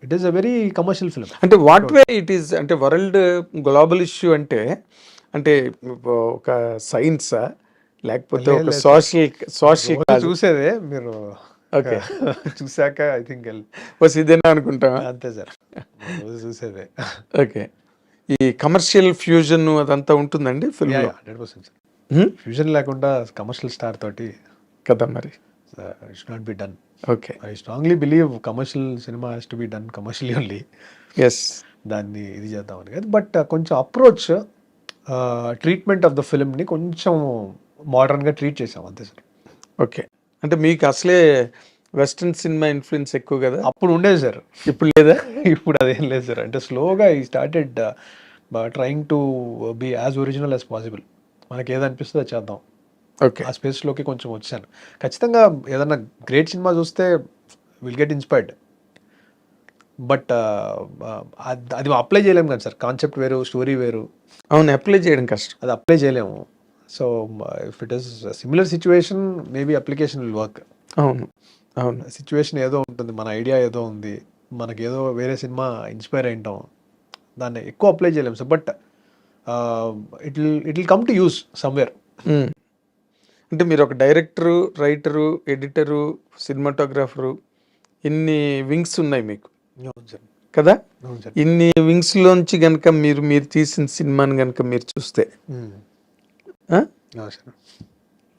it is a very commercial film. అంటే వాట్ వే ఇట్ ఈస్, అంటే వరల్డ్ గ్లోబల్ ఇష్యూ అంటే అంటే ఒక సైన్సా లేకపోతే ఒక సోషల్ చూసేదే మీరు ఓకే చూసాక ఐ థింక్ ఇదేనా అనుకుంటా. అంతే సార్, చూసేదే. ఓకే, ఈ కమర్షియల్ ఫ్యూజన్ అదంతా ఉంటుందండి ఫిల్మ్ లో? 100% ఫ్యూజన్ లేకుండా కమర్షియల్ స్టార్ తోటి కదా మరి. It should not be done. Okay, I strongly believe commercial cinema has to be done commercially only. Yes, దాన్ని ఇది చేద్దామని కాదు, బట్ కొంచెం అప్రోచ్, ట్రీట్మెంట్ ఆఫ్ ద ఫిల్మ్ని కొంచెం మోడర్న్గా ట్రీట్ చేసాం అంతే సార్. ఓకే, అంటే మీకు అసలే వెస్ట్రన్ సినిమా ఇన్ఫ్లుయెన్స్ ఎక్కువ కదా? అప్పుడు ఉండేది సార్, ఇప్పుడు లేదా? ఇప్పుడు అదేం లేదు సార్. అంటే స్లోగా ఈ started trying to be as original as possible. మనకి ఏదనిపిస్తుందో అది చేద్దాం, ఓకే, ఆ స్పేస్లోకి కొంచెం వచ్చాను. ఖచ్చితంగా ఏదన్నా గ్రేట్ సినిమా చూస్తే విల్ గెట్ ఇన్స్పైర్డ్, బట్ అది అప్లై చేయలేము కదా సార్. కాన్సెప్ట్ వేరు, స్టోరీ వేరు. అవును, అప్లై చేయడం కష్టం, అది అప్లై చేయలేము. So if it is similar situation maybe application will work. అవును అవును, సిచ్యువేషన్ ఏదో ఉంటుంది, మన ఐడియా ఏదో ఉంది, మనకి ఏదో వేరే సినిమా ఇన్స్పైర్ అయింటాం, దాన్ని ఎక్కువ అప్లై చేయలేము sir. But it will come to use somewhere. అంటే మీరు ఒక డైరెక్టరు, రైటరు, ఎడిటరు, సినిమాటోగ్రాఫరు, ఇన్ని వింగ్స్ ఉన్నాయి మీకు కదా? ఇన్ని వింగ్స్ లోంచి గనక మీరు తీసిన సినిమాని గనక మీరు చూస్తే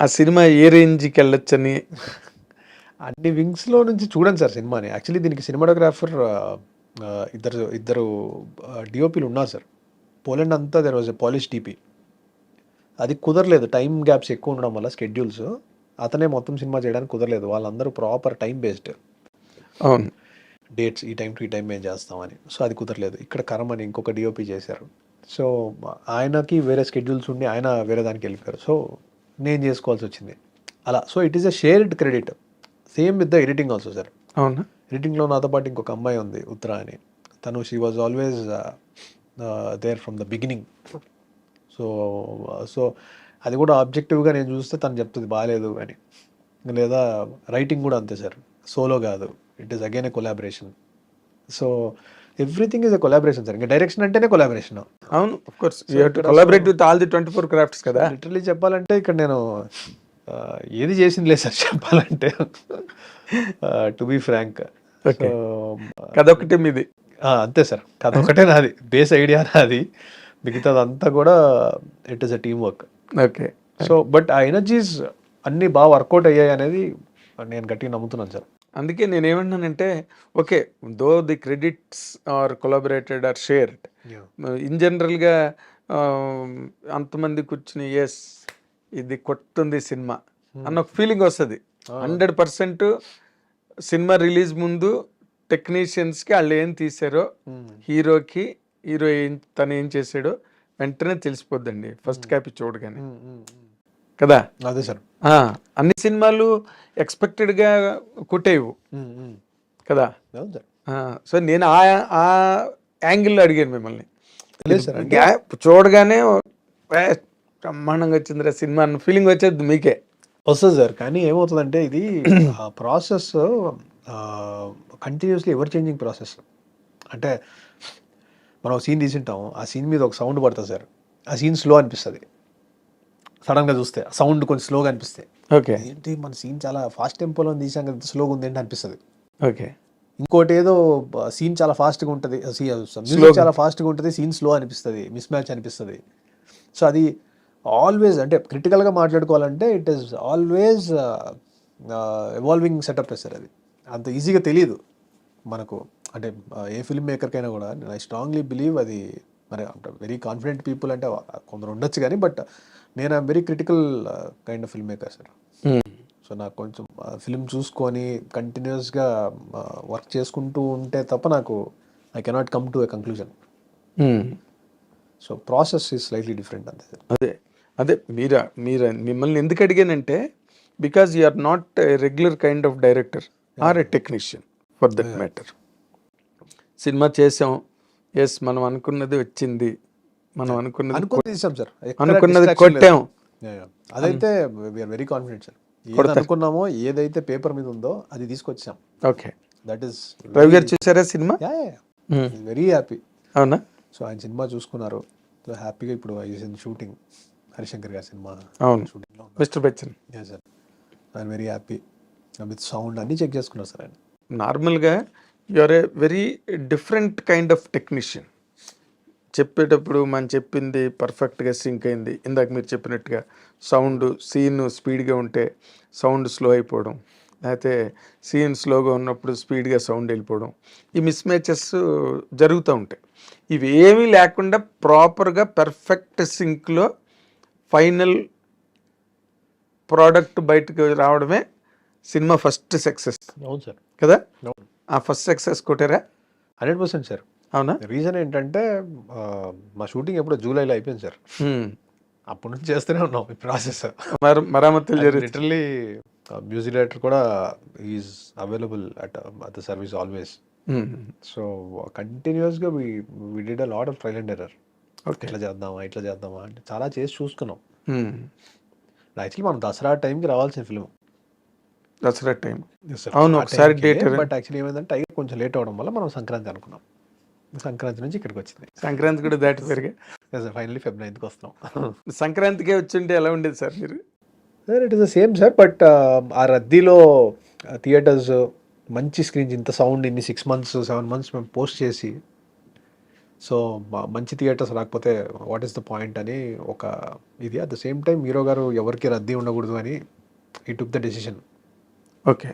ఆ సినిమా ఏ రేంజ్కి వెళ్ళొచ్చని? అన్ని వింగ్స్లో నుంచి చూడండి సార్ సినిమాని. యాక్చువల్లీ దీనికి సినిమాటోగ్రాఫర్ ఇద్దరు డిఓపీలు ఉన్నారు సార్. పోలాండ్ అంతా there was a polish DP. అది కుదరలేదు, టైం గ్యాప్స్ ఎక్కువ ఉండడం వల్ల స్కెడ్యూల్స్. అతనే మొత్తం సినిమా చేయడానికి కుదరలేదు. వాళ్ళందరూ ప్రాపర్ టైం బేస్డ్, అవును, డేట్స్ ఈ టైం టు ఈ టైం మేము చేస్తామని. సో అది కుదరలేదు. ఇక్కడ కరం అని ఇంకొక డిఓపి చేశారు. సో ఆయనకి వేరే స్కెడ్యూల్స్ ఉండి ఆయన వేరే దానికి వెళ్ళిపోయారు. సో నేను చేసుకోవాల్సి వచ్చింది అలా. So it is a shared credit, same with the editing also sir. అవునా? ఎడిటింగ్లో నాతో పాటు ఇంకొక అమ్మాయి ఉంది, ఉత్తర అని. తను she was always there from the beginning. So అది కూడా ఆబ్జెక్టివ్గా నేను చూస్తే తను చెప్తుంది బాగాలేదు అని. లేదా రైటింగ్ కూడా అంతే సార్, సోలో కాదు, it is again a collaboration. So everything is a collaboration sir. ఇంకా డైరెక్షన్ అంటేనే కొలాబరేషన్. అవును, of course you have to collaborate with all the 24 crafts కదా. లిటరల్లీ చెప్పాలంటే ఇక్కడ నేను ఏది చేసింది లేదు సార్ చెప్పాలంటే, టు బీ ఫ్రాంక్. కథ ఒకటే మీది? అంతే సార్, కథ ఒకటే నాది, బేస్ ఐడియా నాది, మిగతాదంతా కూడా it is a team work. Okay. So but ఆ ఎనర్జీస్ అన్నీ బాగా వర్కౌట్ అయ్యాయి అనేది నేను గట్టిగా నమ్ముతున్నాను సార్. అందుకే నేనేమన్నానంటే, okay, though the credits are collaborated or shared, in జనరల్గా అంతమంది కూర్చుని ఎస్ ఇది కొట్టుంది సినిమా అన్న ఒక ఫీలింగ్ వస్తుంది. 100% సినిమా రిలీజ్ ముందు టెక్నీషియన్స్కి వాళ్ళు ఏం తీసారో, హీరోకి హీరో తను ఏం చేసాడో వెంటనే తెలిసిపోద్దండి ఫస్ట్ కాపీ చూడగానే కదా. అదే సార్, అన్ని సినిమాలు ఎక్స్పెక్టెడ్గా కొట్టేవు కదా. సో నేను ఆ యాంగిల్లో అడిగాను మిమ్మల్ని. చూడగానే బ్రహ్మాండంగా వచ్చిందిరా సినిమా అన్న ఫీలింగ్ వచ్చేది మీకే వస్తుంది సార్. కానీ ఏమవుతుందంటే ఇది process continuously ever changing process. అంటే మనం సీన్ తీసింటాం, ఆ సీన్ మీద ఒక సౌండ్ పడుతుంది సార్, ఆ సీన్ స్లో అనిపిస్తుంది. సడన్గా చూస్తే సౌండ్ కొంచెం స్లోగా అనిపిస్తాయి. ఓకే, ఏంటి మన సీన్ చాలా ఫాస్ట్ టెంపోలో తీసాం కదా, స్లోగా ఉంది ఏంటి అనిపిస్తుంది. ఓకే, ఇంకోటి ఏదో సీన్ చాలా ఫాస్ట్గా ఉంటుంది, మ్యూజిక్ చాలా ఫాస్ట్గా ఉంటుంది, సీన్ స్లో అనిపిస్తుంది, మిస్ మ్యాచ్ అనిపిస్తుంది. సో అది ఆల్వేస్, అంటే క్రిటికల్గా మాట్లాడుకోవాలంటే it is always evolving setup sir. అది అంత ఈజీగా తెలియదు మనకు. అంటే ఏ ఫిల్మ్ మేకర్కైనా కూడా ఐ స్ట్రాంగ్లీ బిలీవ్ అది. మరి వెరీ కాన్ఫిడెంట్ పీపుల్ అంటే కొందరు ఉండొచ్చు కానీ, బట్ నేను I'm very critical kind of film maker sir. So నాకు కొంచెం ఫిల్మ్ చూసుకొని కంటిన్యూస్గా వర్క్ చేసుకుంటూ ఉంటే తప్ప నాకు I cannot come to a conclusion. So process is slightly different అంతే సార్. అదే అదే మిమ్మల్ని ఎందుకు అడిగానంటే because you are not regular kind of director or a technician for that matter. సినిమా చేసాం, ఎస్ మనం అనుకున్నది వచ్చింది, మనం అనుకున్నది తీసాం సార్, అనుకున్నది కొట్టాం. అదైతే వీఆర్ వెరీ కాన్ఫిడెంట్ సార్. ఏది అనుకున్నామో, ఏదైతే పేపర్ మీద ఉందో అది తీసుకొచ్చాం. Okay, that is Ravi garu చూసారా సినిమా? Very happy. అవునా? సో ఆయన సినిమా చూసుకున్నారు, సో హ్యాపీగా ఇప్పుడు షూటింగ్ హరిశంకర్ గారి సినిమా అవును, షూటింగ్లో మిస్టర్ బచ్చన్. సార్. ఆయన వెరీ హ్యాపీ విత్ సౌండ్ అన్నీ చెక్ చేసుకున్నారు సార్ ఆయన. నార్మల్గా you are a very different kind of technician. చెప్పేటప్పుడు మనం చెప్పింది పర్ఫెక్ట్గా సింక్ అయింది. ఇందాక మీరు చెప్పినట్టుగా సౌండ్ సీన్ స్పీడ్గా ఉంటే సౌండ్ స్లో అయిపోవడం, లేకపోతే సీన్ స్లోగా ఉన్నప్పుడు స్పీడ్గా సౌండ్ వెళ్ళిపోవడం, ఈ మిస్ మ్యాచెస్ జరుగుతూ ఉంటాయి. ఇవి ఏమీ లేకుండా ప్రాపర్గా పర్ఫెక్ట్ సింక్లో ఫైనల్ ప్రోడక్ట్ బయటకు రావడమే సినిమా ఫస్ట్ సక్సెస్. అవును సార్ కదా? అవును, ఆ ఫస్ట్ సక్సెస్ కొట్టారా? 100% సార్. అవునా? రీజన్ ఏంటంటే మా షూటింగ్ ఎప్పుడో జూలైలో అయిపోయింది సార్. అప్పటి నుంచి చేస్తూనే ఉన్నాం ఈ ప్రాసెస్. మరామతులు జరుగుతాయి. లిటరల్లీ మ్యూజిక్ డైరెక్టర్ కూడా is available at the service always. So కంటిన్యూస్గా we did a lot of trial and error. ఇట్లా చేద్దామా అంటే చాలా చేసి చూసుకున్నాం. యాక్చువల్లీ మనం దసరా టైంకి రావాల్సిన ఫిల్మ్. దసరా టైం అవును, ఒకసారి డేట్. బట్ యాక్చువల్లీ ఏమైందంటే టైం కొంచెం లేట్ అవడం వల్ల మనం సంక్రాంతి అనుకున్నాం. సంక్రాంతి నుంచి ఇక్కడికి వచ్చింది. సంక్రాంతి కూడా దాటి పెరిగా సార్ ఫైనల్లీ Feb 9th వస్తున్నాం. సంక్రాంతికే వచ్చింటే ఎలా ఉండేది సార్ మీరు? Sir it is the same sir, but ఆ రద్దీలో థియేటర్స్ మంచి స్క్రీన్స్, ఇంత సౌండ్ ఇన్ని 6 months 7 months మేము పోస్ట్ చేసి, సో మంచి థియేటర్స్ రాకపోతే వాట్ ఈస్ ద పాయింట్ అని ఒక ఇది. At the same time hero గారు ఎవరికి రద్దీ ఉండకూడదు అని he took the decision. Okay,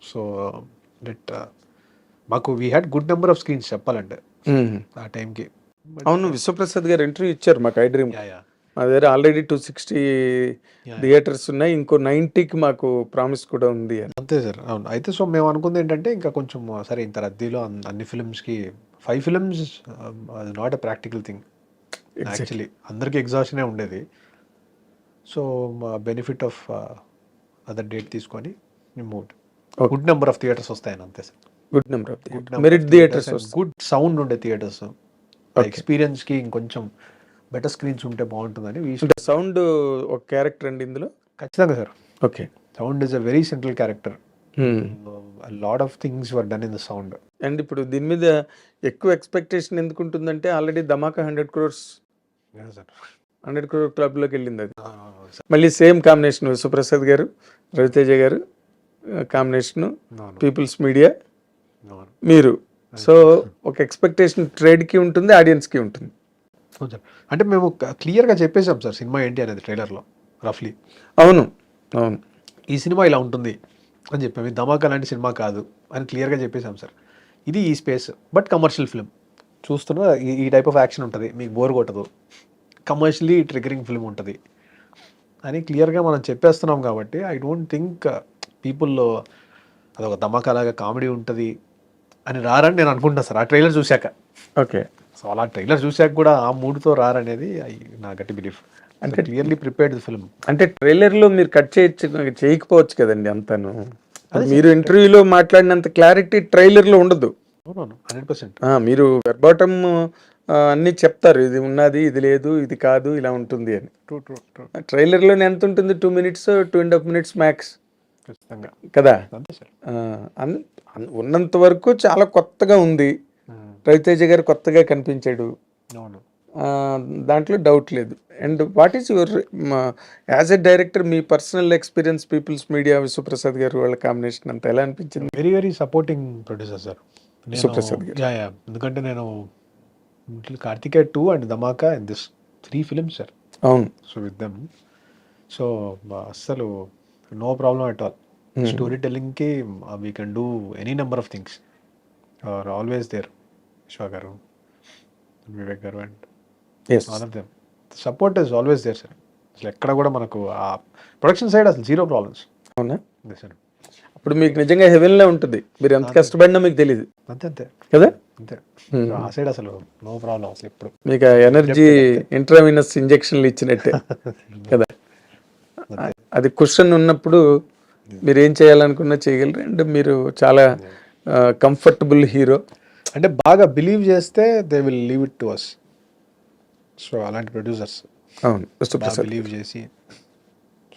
so that మాకు we had good number of screens చెప్పాలంటే ఆ టైంకి. అవును, విశ్వప్రసాద్ గారు ఇంటర్వ్యూ ఇచ్చారు మాకు ఐ డ్రీమ్. యా మా దగ్గర ఆల్రెడీ 260 థియేటర్స్ ఉన్నాయి, ఇంకో 90కి మాకు ప్రామిస్ కూడా ఉంది అని. అంతే సార్. అవును, అయితే సో మేము అనుకుంది ఏంటంటే ఇంకా కొంచెం సరే ఇంత రద్దీలో అన్ని ఫిల్మ్స్కి 5 films not a practical thing actually. అందరికీ ఎగ్జాషనే ఉండేది. So benefit of other date తీసుకొని మూడ్ గుడ్ నెంబర్ ఆఫ్ థియేటర్స్ వస్తాయని. అంతే సార్, good number of merit theatres, good sound ఉండే థియేటర్స్, ఎక్స్పీరియన్స్కి ఇంకొంచెం బెటర్ స్క్రీన్స్ ఉంటే బాగుంటుందని. సౌండ్ ఒక క్యారెక్టర్ అండి ఇందులో. ఖచ్చితంగా sir. Okay, sound is a very central character. Lot of things were done in the sound. And ఇప్పుడు దీని మీద ఎక్కువ ఎక్స్పెక్టేషన్ ఎందుకు ఉంటుందంటే ఆల్రెడీ ధమాకా 100 crores 100 crore క్లబ్లోకి వెళ్ళింది అది. మళ్ళీ సేమ్ కాంబినేషన్ విశ్వప్రసాద్ గారు, రవితేజ గారు కాంబినేషన్, పీపుల్స్ మీడియా, మీరు. సో ఒక ఎక్స్పెక్టేషన్ ట్రేడ్కి ఉంటుంది, ఆడియన్స్కి ఉంటుంది. అంటే మేము క్లియర్గా చెప్పేసాం సార్ సినిమా ఏంటి అనేది ట్రైలర్లో రఫ్లీ. అవును అవును, ఈ సినిమా ఇలా ఉంటుంది అని చెప్పాము. ఇది ధమాకా లాంటి సినిమా కాదు అని క్లియర్గా చెప్పేసాం సార్. ఇది ఈ స్పేస్ బట్ కమర్షియల్ ఫిల్మ్ చూస్తున్నా, ఈ టైప్ ఆఫ్ యాక్షన్ ఉంటుంది, మీకు బోర్ కొట్టదు, కమర్షియలీ ట్రిగరింగ్ ఫిల్మ్ ఉంటుంది అని క్లియర్గా మనం చెప్పేస్తున్నాం. కాబట్టి ఐ డోంట్ థింక్ పీపుల్లో అదొక ధమాకా లాగా కామెడీ ఉంటుంది అని రారని నేను అనుకుంటున్నాను సార్ ఆ ట్రైలర్ చూశాక. ఓకే, సో అలా ట్రైలర్ చూశాక కూడా ఆ మూడ్తో రారనేది నా గట్టి బిలీఫ్. అంటే క్లియర్లీ ప్రిపేర్డ్ ఫిల్మ్. అంటే ట్రైలర్లో మీరు కట్ చేయకపోవచ్చు కదండి అంతాను. మీరు ఇంటర్వ్యూలో మాట్లాడినంత క్లారిటీ ట్రైలర్లో ఉండదు. 100%. మీరు వెర్బాటమ్ అన్నీ చెప్తారు, ఇది ఉన్నది, ఇది లేదు, ఇది కాదు, ఇలా ఉంటుంది అని. ట్రైలర్లో ఎంత ఉంటుంది? 2 minutes 2.5 minutes మ్యాక్స్ కదా. ఉన్నంత వరకు చాలా కొత్తగా ఉంది. రవితేజ గారు కొత్తగా కనిపించాడు, దాంట్లో డౌట్ లేదు. And what is your as a director మీ personal experience people's media Vishwaprasad గారు వాళ్ళ కాంబినేషన్ అంతా ఎలా అనిపించింది? Very very supporting producer sir Vishwaprasad గారు. ఎందుకంటే నేను Karthikeya 2 and Dhamaka and this 3 films sir. అవును, సో విత్ దెమ్, సో అస్సలు no problem at all. Story టెల్లింగ్కి we can do any number of things, are always there. Vishwa గారు, వివేక్ గారు and all of them support is always there sir. అసలు ఎక్కడ కూడా మనకు ఆ ప్రొడక్షన్ సైడ్ అసలు 0 problems. అవునా? సార్ ఇప్పుడు మీకు నిజంగా హెవెన్లో ఉంటుంది, మీరు ఎంత కష్టపడినా మీకు తెలియదు అంతే అంతే కదా. అంతే. ఆ సైడ్ అసలు నో ప్రాబ్లం అసలు ఎప్పుడు. మీకు ఎనర్జీ ఇంట్రావినస్ ఇంజెక్షన్లు ఇచ్చినట్టే కదా. అది క్వశ్చన్ ఉన్నప్పుడు మీరు ఏం చేయాలనుకున్నా చేయగలరు, అండ్ మీరు చాలా కంఫర్టబుల్ హీరో. అంటే బాగా బిలీవ్ చేస్తే they will leave it to us. So అలాంటి ప్రొడ్యూసర్స్ అవును, బాగా బిలీవ్ చేసి.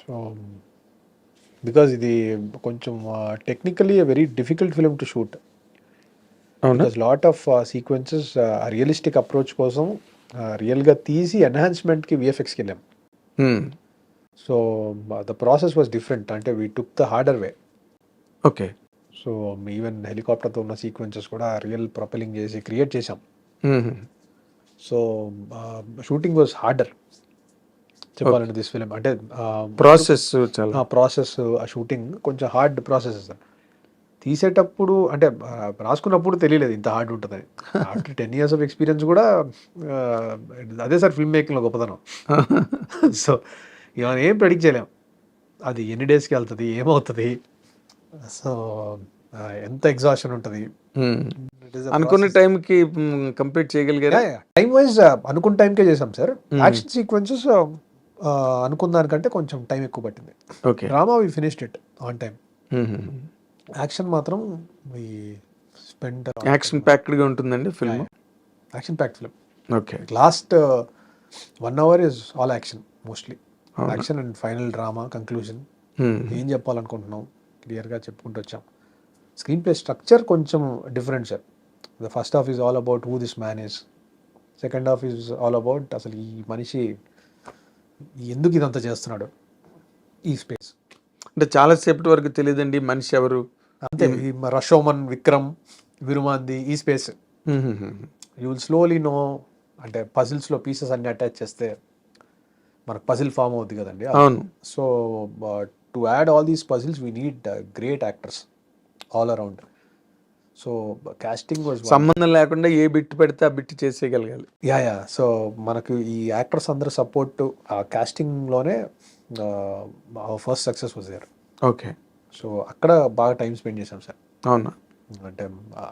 సో బికాజ్ ఇది కొంచెం technically very difficult film to shoot. అవునా, because lot of sequences realistic approach కోసం రియల్గా తీసి ఎన్హాన్స్మెంట్కి విఎఫ్ఎక్స్కి వెళ్ళాం. So the process was different. అంటే we took the harder way. Okay. So even హెలికాప్టర్తో ఉన్న సీక్వెన్సెస్ కూడా రియల్ ప్రొపెలింగ్ చేసి క్రియేట్ చేసాం. సో షూటింగ్ వాజ్ హార్డర్ చెప్పాలంటే దిస్ ఫిలిం. అంటే ప్రాసెస్ చాలా ప్రాసెస్, ఆ షూటింగ్ కొంచెం హార్డ్ ప్రాసెస్. తీసేటప్పుడు అంటే రాసుకున్నప్పుడు తెలియలేదు ఇంత హార్డ్ ఉంటుందని. ఆఫ్టర్ 10 years ఆఫ్ ఎక్స్పీరియన్స్ కూడా అదే సార్ ఫిల్మ్ మేకింగ్లో గొప్పతనం. సో ఇవాళ ఏం ప్రెడిక్ట్ చేయలేం అది ఎన్ని డేస్కి వెళ్తుంది, ఏమవుతుంది, సో ఎంత ఎగ్జాషన్ ఉంటుంది. అనుకున్న టైంకి కంప్లీట్ చేయగలిగారా? టైం వైజ్ అనుకున్న టైంకే చేసాం సార్. యాక్షన్ సీక్వెన్సెస్ అనుకున్న దానికంటే కొంచెం టైం ఎక్కువ పట్టింది. Okay. Drama we finished it on time. Action మాత్రం వి స్పెండ్. యాక్షన్ ప్యాక్డ్గా ఉంటుందండి film. Action packed film. Okay. Last 1 hour is all action mostly. Action and final drama conclusion. ఏం చెప్పాలనుకుంటున్నాం క్లియర్గా చెప్పుకుంటూ వచ్చాం. స్క్రీన్ ప్లే స్ట్రక్చర్ కొంచెం different sir. The first half is all about who this man is. Second half is all about అసలు ఈ మనిషి ఎందుకు ఇదంతా చేస్తున్నాడు ఈ స్పేస్. అంటే చాలాసేపటి వరకు తెలియదండి మనిషి ఎవరు. అంతే. ఈ రషోమన్, విక్రమ్, విరుమాంది, ఈ space you will slowly know. అంటే పజిల్స్లో పీసెస్ అన్ని అటాచ్ చేస్తే మనకు పజిల్ ఫామ్ అవుద్ది కదండి. అవును. So to add all these puzzles we need great actors all around. So casting was సంబంధం లేకుండా ఏ బిట్ పెడితే ఆ బిట్ చేసేయగలగాలి. యా. సో మనకు ఈ యాక్టర్స్ అందరూ సపోర్ట్ ఆ కాస్టింగ్లోనే first success was there. Okay. So అక్కడ బాగా టైం స్పెండ్ చేశాం సార్. అవునా. అంటే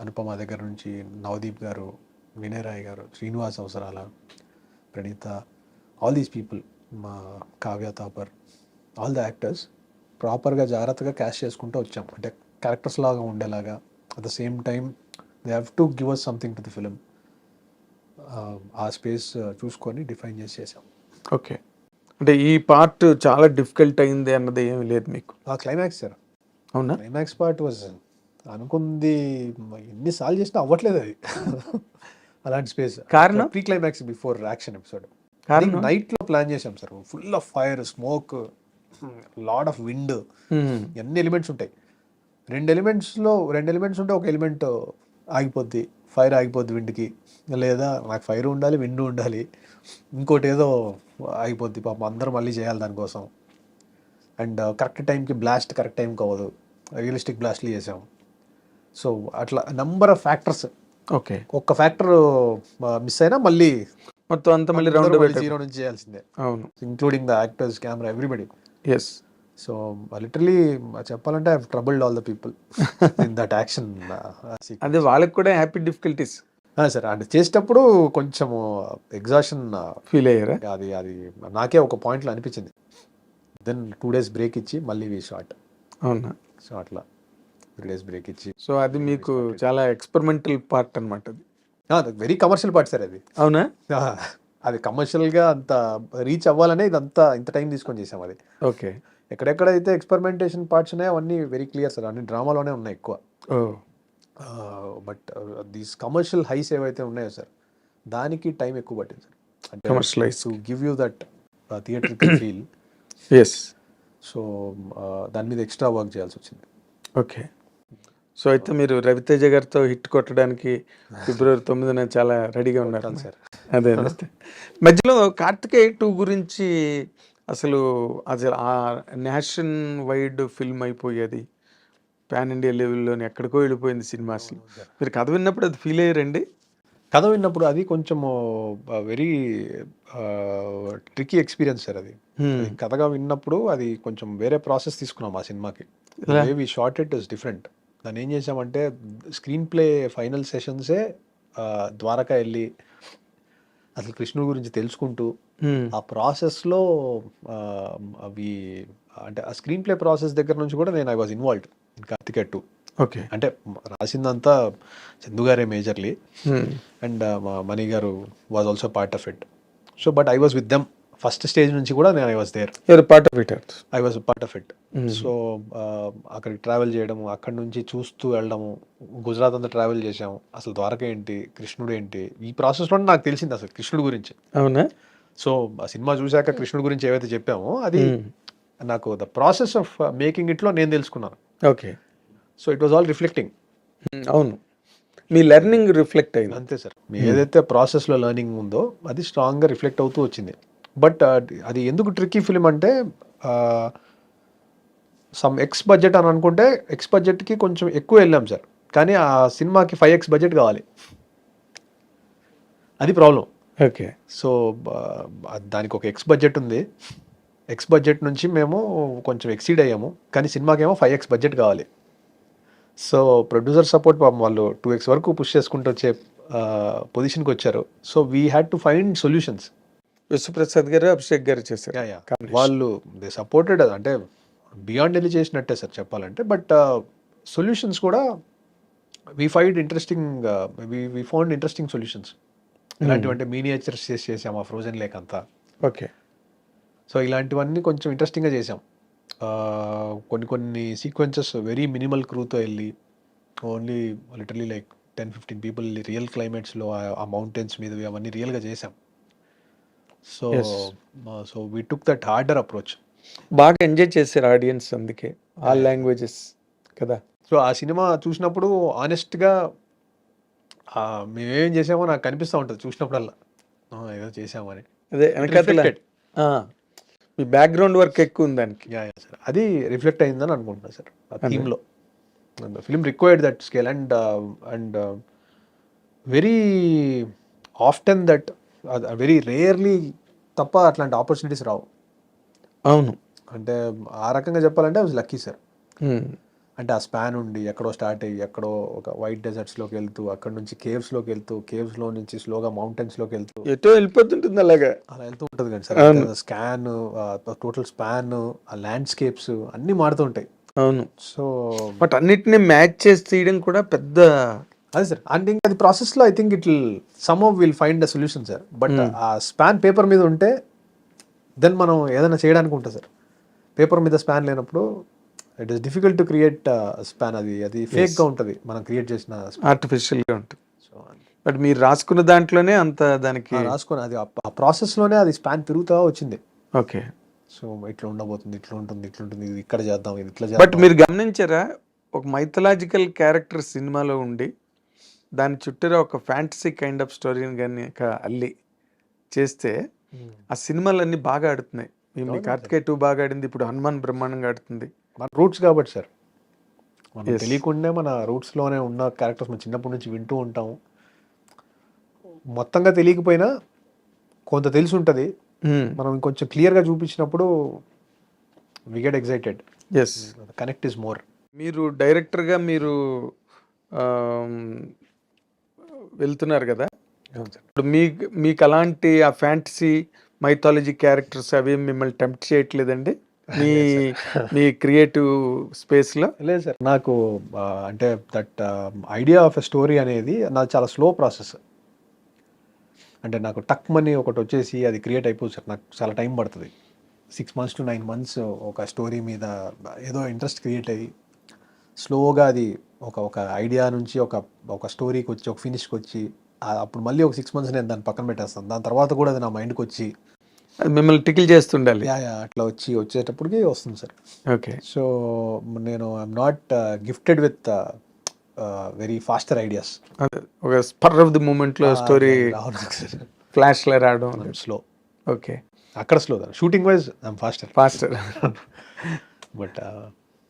అనుపమ దగ్గర నుంచి నవదీప్ గారు, వినయ్ రాయ్ గారు, శ్రీనివాస్ అవసరాల, ప్రణీత, ఆల్ దీస్ పీపుల్, మా Kavya Thapar, all the actors ప్రాపర్గా జాగ్రత్తగా క్యాస్ట్ చేసుకుంటూ వచ్చాం. అంటే క్యారెక్టర్స్ లాగా ఉండేలాగా. At the same time they have to give us something to the film. ఆ స్పేస్ చూసుకొని డిఫైన్ చేసి చేసాం. ఓకే. అంటే ఈ పార్ట్ చాలా డిఫికల్ట్ అయింది అన్నది ఏమి లేదు మీకు? ఆ క్లైమాక్స్ సార్. అవునా. క్లైమాక్స్ పార్ట్ వాజ్ అనుకుంది ఎన్నిసార్లు చేసినా అవ్వట్లేదు అది. అలాంటి స్పేస్. కారణం? Pre climax before action episode. కారణం నైట్లో ప్లాన్ చేసాం sir. Full of fire, smoke, lot of wind, ఎన్ని ఎలిమెంట్స్ ఉంటాయి. 2 ఎలిమెంట్స్ ఉంటే ఒక ఎలిమెంట్ ఆగిపోద్ది, ఫైర్ ఆగిపోద్ది విండ్కి. లేదా నాకు ఫైర్ ఉండాలి, విండ్ ఉండాలి, ఇంకోటి ఏదో ఆగిపోద్ది. పాపం అందరూ మళ్ళీ చేయాలి దానికోసం. అండ్ కరెక్ట్ టైంకి బ్లాస్ట్ కరెక్ట్ టైంకి అవ్వదు. రియలిస్టిక్ బ్లాస్ట్లు చేసాం. సో అట్లా నంబర్ ఆఫ్ ఫ్యాక్టర్స్. ఓకే. ఒక్క ఫ్యాక్టర్ మిస్ అయినా మళ్ళీ మొత్తం అంతా మళ్ళీ రౌండ్ జీరో నుంచి చేయాల్సిందే. అవును. Including the actors, camera, everybody. Yes. So literally చెప్పాలంటే I have troubled all the people in that action. అదే వాళ్ళకి కూడా హ్యాపీ డిఫికల్టీస్ సార్. అంటే చేసేటప్పుడు కొంచెం ఎగ్జాషన్ ఫీల్ అయ్యారా? అది నాకే ఒక పాయింట్లో అనిపించింది. దెన్ 2 days బ్రేక్ ఇచ్చి మళ్ళీ వీ షాట్. అవునా. సో అట్లా 3 days బ్రేక్ ఇచ్చి. సో అది మీకు చాలా ఎక్స్పెరిమెంటల్ పార్ట్ అనమాట. అది వెరీ కమర్షియల్ పార్ట్ సార్ అది. అవునా. అది కమర్షియల్గా అంత రీచ్ అవ్వాలనే ఇదంతా ఇంత టైం తీసుకొని చేసాం అది. ఓకే. ఎక్కడెక్కడైతే ఎక్స్పెరిమెంటేషన్ పార్ట్స్ ఉన్నాయో అవన్నీ వెరీ క్లియర్ సార్. అన్ని డ్రామాలోనే ఉన్నాయి ఎక్కువ. బట్ దీస్ కమర్షియల్ హైస్ ఏవైతే ఉన్నాయో సార్ దానికి టైం ఎక్కువ పట్టింది సార్. అంటే commercialize to give you that theatrical feel. Yes. So దాని మీద ఎక్స్ట్రా వర్క్ చేయాల్సి వచ్చింది. ఓకే. సో అయితే మీరు రవితేజ గారితో హిట్ కొట్టడానికి February 9న చాలా రెడీగా ఉన్నారు సార్. అదే మధ్యలో కార్తికేయ 2 గురించి అసలు ఆ నేషన్ వైడ్ ఫిల్మ్ అయిపోయేది, పాన్ ఇండియా లెవెల్లోని ఎక్కడికో వెళ్ళిపోయింది సినిమా. అసలు మీరు కథ విన్నప్పుడు అది ఫీల్ అయ్యారండి? కథ విన్నప్పుడు అది కొంచెము వెరీ ట్రికీ ఎక్స్పీరియన్స్ సార్ అది. అది కథగా విన్నప్పుడు అది కొంచెం వేరే ప్రాసెస్ తీసుకున్నాం ఆ సినిమాకి. ఎలా? Way we shot it is different. దాన్ని ఏం చేసామంటే స్క్రీన్ ప్లే ఫైనల్ సెషన్సే ద్వారకా వెళ్ళి అసలు కృష్ణుడి గురించి తెలుసుకుంటూ ఆ ప్రాసెస్లో అవి అంటే ఆ స్క్రీన్ ప్లే ప్రాసెస్ దగ్గర నుంచి కూడా నేను I was involved in Karthikeya 2. Okay. అంటే రాసిందంతా చందు గారే మేజర్లీ అండ్ మణి గారు was also part of it. So but I was with them first stage నుంచి కూడా నేను I was there. You are part of it. I was part of it. So అక్కడికి travel చేయడము, అక్కడి నుంచి చూస్తూ వెళ్ళడము, గుజరాత్ అంతా ట్రావెల్ చేసాము. అసలు ద్వారక ఏంటి, కృష్ణుడు ఏంటి, ఈ ప్రాసెస్లో నాకు తెలిసింది అసలు కృష్ణుడి గురించి. అవునా? సో ఆ సినిమా చూశాక కృష్ణుడి గురించి ఏవైతే చెప్పామో అది నాకు ద ప్రాసెస్ ఆఫ్ మేకింగ్ ఇట్లో నేను తెలుసుకున్నాను. Okay. So it was all reflecting. అవును, మీ లెర్నింగ్ రిఫ్లెక్ట్ అయింది. అంతే సార్, మీ ఏదైతే ప్రాసెస్లో లెర్నింగ్ ఉందో అది స్ట్రాంగ్గా రిఫ్లెక్ట్ అవుతూ వచ్చింది. బట్ అది ఎందుకు ట్రిక్కీ ఫిలిం అంటే సమ్ ఎక్స్ బడ్జెట్ అని అనుకుంటే ఎక్స్ బడ్జెట్కి కొంచెం ఎక్కువ వెళ్ళాం సార్, కానీ ఆ సినిమాకి 5x బడ్జెట్ కావాలి, అది ప్రాబ్లం. ఓకే. సో దానికి ఒక ఎక్స్ బడ్జెట్ ఉంది, ఎక్స్ బడ్జెట్ నుంచి మేము కొంచెం ఎక్సీడ్ అయ్యాము, కానీ సినిమాకి ఏమో 5x బడ్జెట్ కావాలి. సో ప్రొడ్యూసర్ సపోర్ట్ పాపం వాళ్ళు 2x వరకు పుష్ చేసుకుంటూ వచ్చే పొజిషన్కి వచ్చారు. So we had to find solutions. Vishwaprasad గారు, అభిషేక్ గారు చేశారు. వాళ్ళు దే సపోర్టెడ్, అంటే బియాండ్ వెళ్ళి చేసినట్టే సార్ చెప్పాలంటే. బట్ సొల్యూషన్స్ కూడా we find interesting, we found interesting solutions. ఇలాంటివంటే మినియేచర్స్ చేసాం ఆ ఫ్రోజన్ లేక్ అంతా. ఓకే. సో ఇలాంటివన్నీ కొంచెం ఇంట్రెస్టింగ్గా చేసాం. కొన్ని సీక్వెన్సెస్ వెరీ మినిమల్ క్రూతో వెళ్ళి only literally like 10-15 people real క్లైమేట్స్లో ఆ మౌంటైన్స్ మీద అవన్నీ రియల్గా చేసాం. So so we took that harder approach. బాగా ఎంజాయ్ చేశారు ఆడియన్స్, అందుకే ఆల్ లాంగ్వేజెస్ కదా. సో ఆ సినిమా చూసినప్పుడు ఆనెస్ట్గా మేమేం చేసామో నాకు కనిపిస్తూ ఉంటుంది చూసినప్పుడల్లా, ఏదో చేసామని. అదే వెనకాల మీ బ్యాక్గ్రౌండ్ వర్క్ ఎక్కువ ఉంది దానికి. సార్ అది రిఫ్లెక్ట్ అయిందని అనుకుంటున్నా సార్ ఆ థీమ్లో. Film required that scale and very often that, very rarely తప్ప అట్లాంటి ఆపర్చునిటీస్ రావు. అవును, అంటే ఆ రకంగా చెప్పాలంటే వాజ్ లక్కీ సార్. అంటే ఆ స్పాన్ ఉండి ఎక్కడో స్టార్ట్ అయ్యి ఎక్కడో ఒక వైట్ డెజర్ట్స్లోకి వెళ్తూ, అక్కడ నుంచి కేవ్స్లోకి వెళ్తూ, కేవ్స్లో నుంచి స్లోగా మౌంటైన్స్లోకి వెళ్తూ ఎటో వెళ్ళిపోతుంటుంది, అలాగా అలా వెళ్తూ ఉంటుంది కానీ సార్. స్కాన్, టోటల్ స్పాన్, ఆ ల్యాండ్స్కేప్స్ అన్నీ మారుతూ ఉంటాయి. అవును. సో బట్ అన్నిటిని మ్యాచ్ చేసి తీయడం కూడా పెద్ద అదే సార్. అంటే ఇంకా అది ప్రాసెస్లో I think it somehow will find the solution sir. But ఆ స్పాన్ పేపర్ మీద ఉంటే దెన్ మనం ఏదైనా చేయడానికి ఉంటుంది సార్. పేపర్ మీద స్పాన్ లేనప్పుడు it is difficult to create span. అది ఫేక్గా ఉంటుంది మనం క్రియేట్ చేసిన, ఆర్టిఫిషియల్గా ఉంటుంది. సో బట్ మీరు రాసుకున్న దాంట్లోనే అంత దానికి రాసుకొని అది ఆ ప్రాసెస్లోనే అది స్పాన్ పెరుగుతూ వచ్చింది. ఓకే. సో ఇట్లా ఉండబోతుంది, ఇట్లా ఉంటుంది, ఇట్లా ఉంటుంది, ఇది ఇక్కడ చేద్దాం, ఇది ఇట్లా బట్ మీరు గమనించారా, ఒక మైథలాజికల్ క్యారెక్టర్ సినిమాలో ఉండి దాని చుట్టూరా ఒక ఫ్యాంటసీ కైండ్ ఆఫ్ స్టోరీని కానీ అల్లి చేస్తే ఆ సినిమాలన్నీ బాగా ఆడుతున్నాయి. మీ కార్తికేయ 2 బాగా ఆడింది, ఇప్పుడు హనుమాన్ బ్రహ్మాండంగా ఆడుతుంది. మన రూట్స్ కాబట్టి సార్, మనం తెలియకుండా మన రూట్స్లోనే ఉన్న క్యారెక్టర్స్ మనం చిన్నప్పటి నుంచి వింటూ ఉంటాము. మొత్తంగా తెలియకపోయినా కొంత తెలిసి ఉంటుంది. మనం ఇంకొంచెం క్లియర్గా చూపించినప్పుడు we get excited. Yes, connect is more. మీరు డైరెక్టర్గా మీరు వెళ్తున్నారు కదా, ఇప్పుడు మీకు అలాంటి ఆ ఫ్యాంటసీ మైథాలజీ క్యారెక్టర్స్ అవి మిమ్మల్ని టెంప్ట్ చేయట్లేదండి మీ క్రియేటివ్ స్పేస్లో? లేదు సార్, నాకు అంటే that idea of a story అనేది నాకు చాలా స్లో ప్రాసెస్. అంటే నాకు టక్ మనీ ఒకటి వచ్చేసి అది క్రియేట్ అయిపోతుంది సార్. నాకు చాలా టైం పడుతుంది, 6 months to 9 months ఒక స్టోరీ మీద ఏదో ఇంట్రెస్ట్ క్రియేట్ అయ్యి స్లోగా అది ఒక ఐడియా నుంచి ఒక స్టోరీకి వచ్చి ఒక ఫినిష్కి వచ్చి అప్పుడు మళ్ళీ ఒక 6 months నేను దాన్ని పక్కన పెట్టేస్తాను. దాని తర్వాత కూడా అది నా మైండ్కి వచ్చి మిమ్మల్ని టికిల్ చేస్తుండాలి. అట్లా వచ్చేటప్పటికి వస్తుంది సార్. ఓకే. సో నేను I'm not gifted with very faster ideas. ఒక స్పర్ ఆఫ్ ది మూమెంట్లో స్టోరీ ఫ్లాష్లో రావడం స్లో. ఓకే. అక్కడ slow, shooting wise I'm faster. But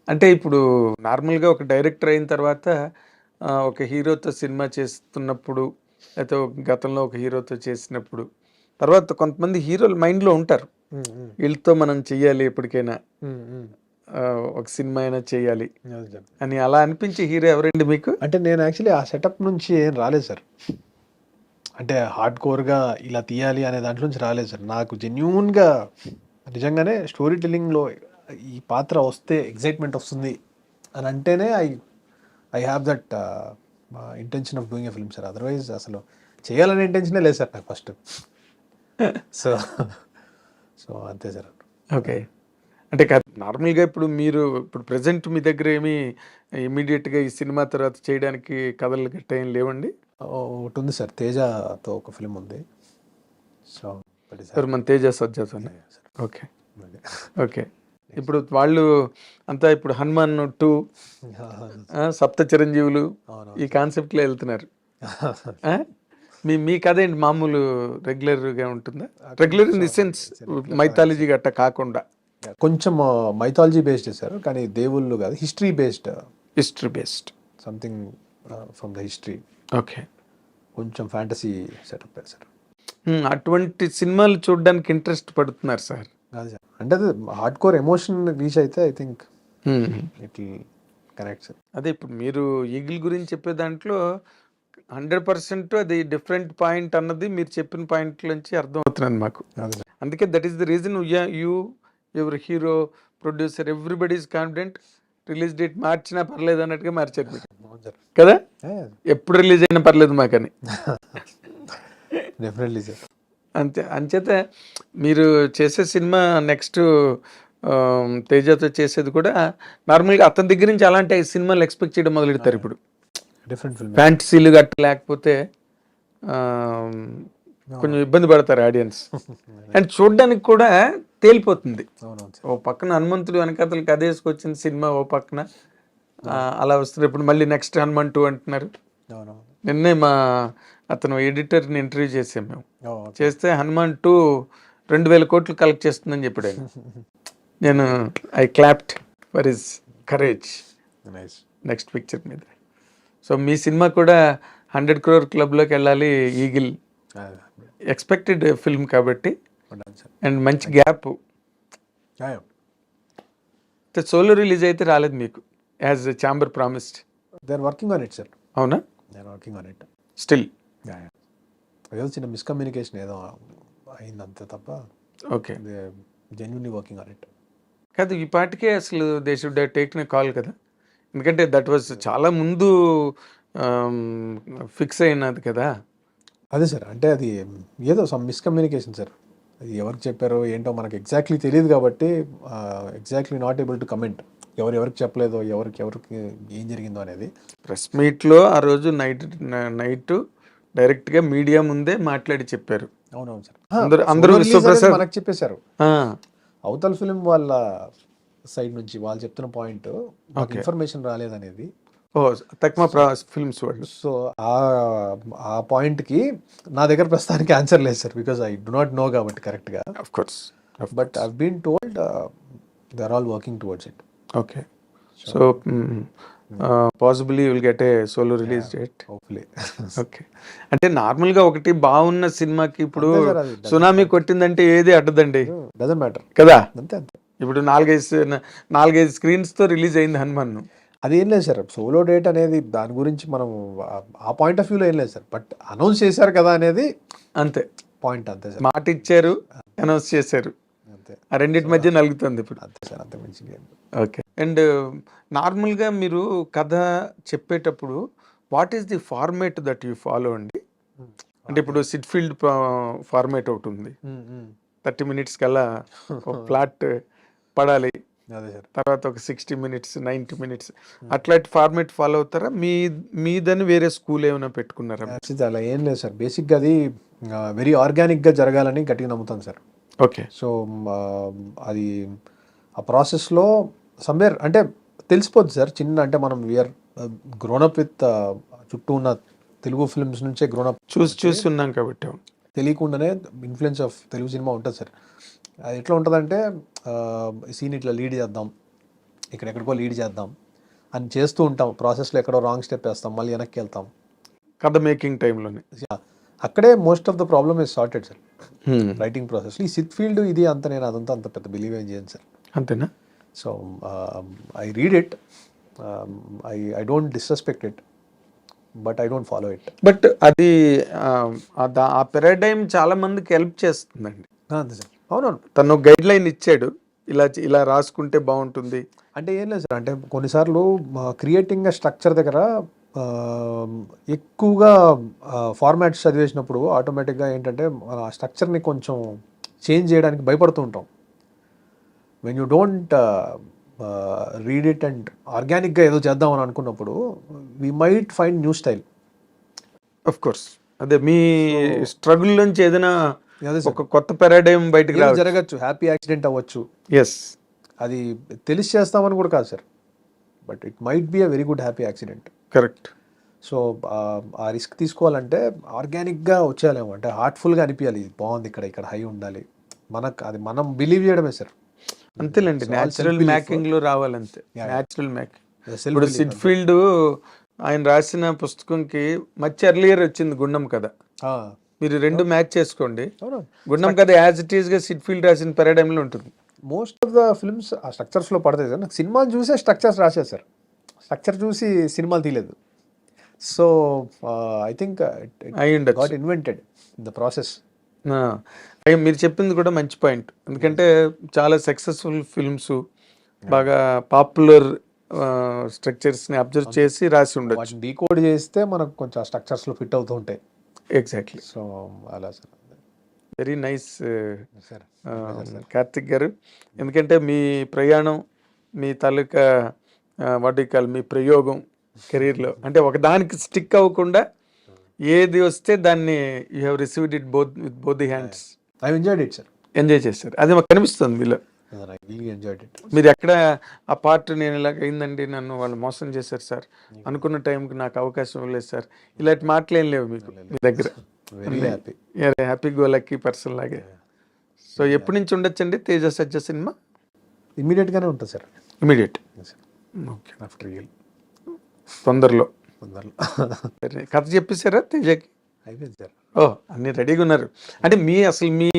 అంటే ఇప్పుడు నార్మల్గా ఒక డైరెక్టర్ అయిన తర్వాత ఒక హీరోతో సినిమా చేస్తున్నప్పుడు లేకపోతే గతంలో ఒక హీరోతో చేసినప్పుడు తర్వాత కొంతమంది హీరోలు మైండ్లో ఉంటారు, వీళ్ళతో మనం చెయ్యాలి ఎప్పటికైనా, ఒక సినిమా అయినా చేయాలి అని అలా అనిపించే హీరో ఎవరండి మీకు? అంటే నేను యాక్చువల్లీ ఆ సెటప్ నుంచి ఏం రాలేదు సార్. అంటే హార్డ్ కోర్గా ఇలా తీయాలి అనే దాంట్లో నుంచి రాలేదు సార్. నాకు జెన్యూన్గా నిజంగానే స్టోరీ టెల్లింగ్లో ఈ పాత్ర వస్తే ఎగ్జైట్మెంట్ వస్తుంది అని అంటేనే I have that intention of doing a film sir. Otherwise అసలు చేయాలనే ఇంటెన్షనే లేదు సార్ నాకు ఫస్ట్. సో అంతే సార్. ఓకే. అంటే నార్మల్గా ఇప్పుడు మీరు ఇప్పుడు ప్రజెంట్ మీ దగ్గర ఏమి ఇమీడియట్గా ఈ సినిమా తర్వాత చేయడానికి కథలు గట్ట ఏం లేవండి? ఒకటి ఉంది సార్, తేజతో ఒక ఫిలిం ఉంది. సో సార్ మన తేజ సజ్జాతో. Okay okay. ఇప్పుడు వాళ్ళు అంతా ఇప్పుడు హనుమాన్ 2, సప్త చిరంజీవులు ఈ కాన్సెప్ట్లో వెళ్తున్నారు. మీ కథ ఏంటి, మామూలు రెగ్యులర్గా ఉంటుందా? Regular in the sense mythology గట్ట కాకుండా కొంచెం మైథాలజీ బేస్డ్ సార్, కానీ దేవుళ్ళు కాదు, history based something from the history. Okay. కొంచెం ఫ్యాంటసీ సెటప్ సార్. అటువంటి సినిమాలు చూడడానికి ఇంట్రెస్ట్ పడుతున్నారు సార్? కాదు సార్, అంటే అది హార్డ్ కోర్ ఎమోషన్ రీచ్ అయితే I think it connect sir. అదే ఇప్పుడు మీరు ఈగిల్ గురించి చెప్పే దాంట్లో 100% అది డిఫరెంట్ పాయింట్ అన్నది మీరు చెప్పిన పాయింట్ నుంచి అర్థం అవుతున్నది మాకు. అందుకే that is the reason your hero, producer, everybody is confident. Release date మార్చినా పర్లేదు అన్నట్టుగా మార్చారు మీకు కదా? ఎప్పుడు రిలీజ్ అయినా పర్లేదు మాకని. Definitely sir. అంచేత మీరు చేసే సినిమా నెక్స్ట్ తేజతో చేసేది కూడా నార్మల్గా అతని దగ్గర నుంచి అలాంటి సినిమాలు ఎక్స్పెక్ట్ చేయడం మొదలెడతారు ఇప్పుడు. డిఫరెంట్ ఫిల్మ్, ఫ్యాంటసీలు గట్ట లేకపోతే కొంచెం ఇబ్బంది పడతారు ఆడియన్స్. అండ్ చూడడానికి కూడా తేలిపోతుంది. ఓ పక్కన హనుమంతుడు వెనకాతలు కథ వేసుకొచ్చిన సినిమా, ఓ పక్కన అలా వస్తుంది. ఇప్పుడు మళ్ళీ నెక్స్ట్ హనుమాన్ 2 అంటున్నారు. నిన్నే అతను ఎడిటర్ని ఇంటర్వ్యూ చేసాం మేము. చేస్తే హనుమాన్ 2 2,000 కోట్లు కలెక్ట్ చేస్తుందని చెప్పాడు ఆయన. నేను I clapped for his courage next picture మీద. సో మీ సినిమా కూడా 100 crore క్లబ్లోకి వెళ్ళాలి, ఈగిల్ ఎక్స్పెక్టెడ్ ఫిల్మ్ కాబట్టి. అండ్ మంచి గ్యాప్. సోలో రిలీజ్ అయితే రాలేదు మీకు as chamber promised. They are working on it sir. అవునా? They are working on it still. ఏదో చిన్న మిస్కమ్యూనికేషన్ ఏదో అయింది అంతే తప్ప. Okay. Genuinely working on it. కాదు, ఈ పాటికే అసలు they should have taken a call కదా, ఎందుకంటే దట్ వాజ్ చాలా ముందు ఫిక్స్ అయినది కదా. అదే సార్, అంటే అది ఏదో సమ్ మిస్కమ్యూనికేషన్ సార్. అది ఎవరికి చెప్పారో ఏంటో మనకు ఎగ్జాక్ట్లీ తెలియదు కాబట్టి exactly not able to comment ఎవరికి చెప్పలేదో ఎవరికి ఏం జరిగిందో అనేది. ప్రెస్ మీట్లో ఆ రోజు నైట్ డైరెక్ట్గా మీడియా ముందే మాట్లాడి చెప్పారు. అవునవును సార్. అందరూ విశ్వప్రసాద్ మనకు చెప్పేశారు. అవతల ఫిలిం వాళ్ళ సైడ్ నుంచి వాళ్ళు చెప్తున్న పాయింట్ ఇన్ఫర్మేషన్ రాలేదనేది. తక్మా ఫిల్మ్స్ వాళ్ళు. సో ఆ పాయింట్కి నా దగ్గర ప్రస్తుతానికి ఆన్సర్ లేదు sir, because I do not know కాబట్టి కరెక్ట్గా. Of course. But I have been told they are all working towards it. Okay. So possibly will get a solo release date hopefully. Okay. అంటే నార్మల్గా ఒకటి బాగున్న సినిమాకి ఇప్పుడు tsunami కొట్టిందంటే ఏది అడ్డదండి, doesn't matter కదా. అంతే. ఇప్పుడు 4-5 స్క్రీన్స్తో రిలీజ్ అయింది హనుమాన్. అదేం లేదు సార్, సోలో డేట్ అనేది దాని గురించి మనం ఆ పాయింట్ ఆఫ్ వ్యూలో ఏం లేదు సార్. బట్ అనౌన్స్ చేశారు కదా అనేది అంతే పాయింట్. అంతే సార్, మాట ఇచ్చారు, అనౌన్స్ చేశారు, అంతే. ఆ రెండింటి మధ్య నలుగుతుంది ఇప్పుడు. అంతే సార్, అంతే మంచిగా. ఓకే. అండ్ నార్మల్గా మీరు కథ చెప్పేటప్పుడు what is the format that you follow అండి? అంటే ఇప్పుడు సిట్ఫీల్డ్ ఫార్మేట్ ఒకటి ఉంది, 30 minutes కల్లా ఒక ప్లాట్ పడాలి, తర్వాత ఒక 60 minutes 90 minutes అట్లాంటి ఫార్మేట్ ఫాలో అవుతారా? మీదని వేరే స్కూల్ ఏమైనా పెట్టుకున్నారా? అలా ఏం లేదు సార్, బేసిక్గా అది వెరీ ఆర్గానిక్గా జరగాలని గట్టిగా నమ్ముతాను సార్. ఓకే. సో అది ఆ ప్రాసెస్లో సమ్వేర్ అంటే తెలిసిపోద్ది సార్. చిన్న అంటే మనం వీఆర్ గ్రోనప్ విత్ చుట్టూ ఉన్న తెలుగు ఫిల్మ్స్ నుంచే గ్రోనప్ చూసి ఉన్నాం కాబట్టి తెలియకుండానే ఇన్ఫ్లుయెన్స్ ఆఫ్ తెలుగు సినిమా ఉంటుంది సార్. అది ఎట్లా ఉంటుందంటే సీన్ ఇట్లా లీడ్ చేద్దాం, ఎక్కడెక్కడికో లీడ్ చేద్దాం అని చేస్తూ ఉంటాం. ప్రాసెస్లో ఎక్కడో రాంగ్ స్టెప్ వేస్తాం, మళ్ళీ వెనక్కి వెళ్తాం, కథ మేకింగ్ టైంలోనే. అక్కడే most of the problem is sorted sir, writing process. ఈ సిత్ ఫీల్డ్ ఇది అంత నేను అదంతా అంత పెద్ద బిలీవ్ ఏం చేయను సార్. అంతేనా? So I read it, I don't disrespect it, but I don't follow it. But అది ఆ పెరాడైమ్ చాలా మందికి హెల్ప్ చేస్తుందండి. అంతే సార్. అవునవును. తను గైడ్ లైన్ ఇచ్చాడు, ఇలా రాసుకుంటే బాగుంటుంది. అంటే ఏం లేదు సార్, అంటే కొన్నిసార్లు క్రియేటింగ్ స్ట్రక్చర్ దగ్గర ఎక్కువగా ఫార్మాట్స్ చదివేసినప్పుడు ఆటోమేటిక్గా ఏంటంటే ఆ స్ట్రక్చర్ని కొంచెం చేంజ్ చేయడానికి భయపడుతూ ఉంటాం. When you don't read it and ఆర్గానిక్గా ఏదో చేద్దామని అనుకున్నప్పుడు we might find new style. Of course అదే మీ స్ట్రగుల్ నుంచి ఏదైనా అదే ఒక కొత్త పారాడైమ్ బయటకు జరగచ్చు, హ్యాపీ యాక్సిడెంట్ అవ్వచ్చు. ఎస్, అది తెలిసి చేస్తామని కూడా కాదు sir, but it might be a very good happy accident. Correct. So ఆ రిస్క్ తీసుకోవాలంటే ఆర్గానిక్గా వచ్చేయాలేమో, అంటే హార్ట్ఫుల్గా అనిపించాలి, ఇది బాగుంది, ఇక్కడ హై ఉండాలి, అది మనం బిలీవ్ చేయడమే సార్. అంతేలేండి, న్యాచురల్ మేకింగ్ లో రావాలంతే. Natural making. ఇప్పుడు సిడ్ ఫీల్డ్ ఆయన రాసిన పుస్తకంకి మచ్ ఎర్లియర్ వచ్చింది గుండం కథ. మీరు రెండు మ్యాచ్ చేసుకోండి, గుండం కథ యాజ్ ఇట్ ఈస్ గా సిడ్ ఫీల్డ్ రాసిన పారాడైమ్ లో ఉంటుంది. మోస్ట్ ఆఫ్ ద ఫిల్మ్స్ ఆ స్ట్రక్చర్స్ లో పడతాయి సార్. నాకు సినిమాలు చూసే స్ట్రక్చర్స్ రాశారు సార్, స్ట్రక్చర్ చూసి సినిమాలు తీయలేదు. So I think got invented the process. మీరు చెప్పింది కూడా మంచి పాయింట్, ఎందుకంటే చాలా సక్సెస్ఫుల్ ఫిల్మ్స్ బాగా పాపులర్ స్ట్రక్చర్స్ ని అబ్జర్వ్ చేసి రాసి ఉండొచ్చు. డీకోడ్ చేస్తే మనకు కొంచెం స్ట్రక్చర్స్ లో ఫిట్ అవుతూ ఉంటాయి. ఎగ్జాక్ట్లీ. సో అలా సార్. వెరీ నైస్ కార్తిక్ గారు. ఎందుకంటే మీ ప్రయాణం, మీ తాలూకా వాటికాలు, మీ ప్రయోగం కెరీర్లో అంటే ఒకదానికి స్టిక్ అవ్వకుండా ఏది వస్తే దాన్ని you have received it with both the hands. I enjoyed it sir. Enjoy చేశారు, అది మాకు కనిపిస్తుంది మీలో. మీరు ఎక్కడ ఆ పార్ట్ నేను ఇలాగ అయిందండి, నన్ను వాళ్ళు మోసం చేశారు సార్, అనుకున్న టైంకి నాకు అవకాశం ఇవ్వలేదు సార్, ఇలాంటి మాటలు ఏం లేవు మీకు మీ దగ్గర. హ్యాపీ గో లక్కీ పర్సన్ లాగే. సో ఎప్పటి నుంచి ఉండొచ్చండి తేజ సజ్జ సినిమా? ఇమీడియట్ గానే ఉంటుంది sir. Immediate. Okay, after real తొందరలో. కథ చెప్పేశారా తేజకి? అయిపోయింది సార్. ఓ, అన్ని రెడీగా ఉన్నారు. అంటే అసలు మీ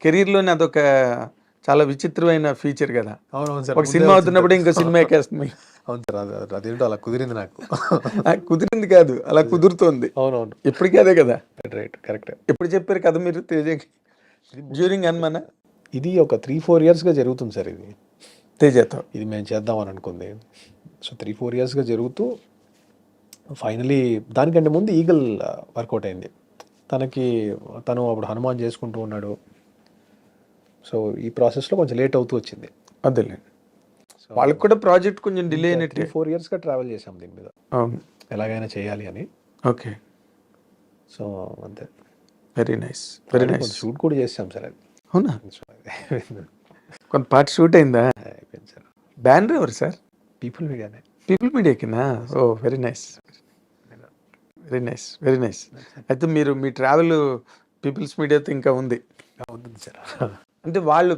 కెరీర్లోనే అదొక చాలా విచిత్రమైన ఫీచర్ కదా. అవునవును సార్. ఒక సినిమా అవుతున్నప్పుడు ఇంకో సినిమా ఎక్కేస్తుంది. అవును సార్, అదేంటో అలా కుదిరింది నాకు. కుదిరింది కాదు, అలా కుదురుతోంది. అవునవును, ఇప్పటికీ అదే కదా. Right, correct. ఎప్పుడు చెప్పారు కదా మీరు తేజకి? డ్యూరింగ్ అన్మనా? ఇది ఒక 3-4 yearsగా జరుగుతుంది సార్. ఇది తేజతో ఇది మేము చేద్దామని అనుకుంది. సో 3-4 yearsగా జరుగుతూ ఫైనలీ దానికంటే ముందు ఈగల్ వర్కౌట్ అయింది. తను అప్పుడు హనుమాన్ చేసుకుంటూ ఉన్నాడు. సో ఈ ప్రాసెస్లో కొంచెం లేట్ అవుతూ వచ్చింది. అదేలే, వాళ్ళకి కూడా ప్రాజెక్ట్ కొంచెం డిలే అయినట్టు. 3-4 yearsగా ట్రావెల్ చేసాం దీని మీద, ఎలాగైనా చేయాలి అని. ఓకే. సో అంతే. Very nice, very nice. Shoot కూడా చేసాం సార్. అది అవునా? కొంత పార్ట్ షూట్ అయిందా? అయిపోయింది సార్. బ్యానర్ ఎవరు సార్? పీపుల్ మీడియానే. పీపుల్ మీడియాకినా? Oh, very nice, very nice, very nice. అయితే మీరు మీ ట్రావెల్ పీపుల్స్ మీడియాతో ఇంకా ఉంది. ఉంటుంది సార్. అంటే వాళ్ళు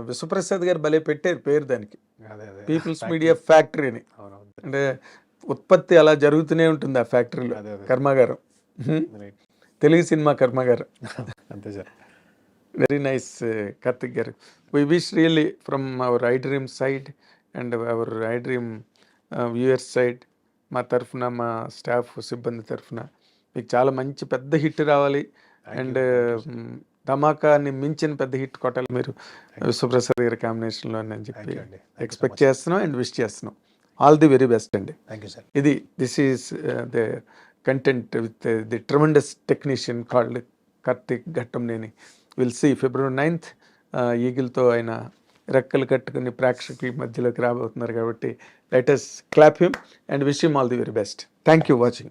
విశ్వప్రసాద్ గారు భలే పెట్టారు పేరు దానికి, పీపుల్స్ మీడియా ఫ్యాక్టరీ అని. అంటే ఉత్పత్తి అలా జరుగుతూనే ఉంటుంది ఆ ఫ్యాక్టరీలో. కర్మాగారం, తెలుగు సినిమా కర్మాగారం. అంతే సార్. వెరీ నైస్ కార్తిక్ గారు. We wish really from our iDream side and our iDream viewers side, మా తరఫున, మా స్టాఫ్ సిబ్బంది తరఫున మీకు చాలా మంచి పెద్ద హిట్ రావాలి. అండ్ ధమాకాని మించిన పెద్ద హిట్ కొట్టాలి మీరు విశ్వప్రసాద్ గారి కాంబినేషన్లో అని చెప్పి ఎక్స్పెక్ట్ చేస్తున్నాం అండ్ విష్ చేస్తున్నాం. ఆల్ ది వెరీ బెస్ట్ అండి. Thank you sir. This is the content with the tremendous technician called Karthik Ghattamaneni. Will see February 9th ఈగిల్తో ఆయన రెక్కలు కట్టుకుని ప్రేక్షకుల మధ్యలోకి రాబోతున్నారు కాబట్టి let us clap him and wish him all the very best. Thank you watching.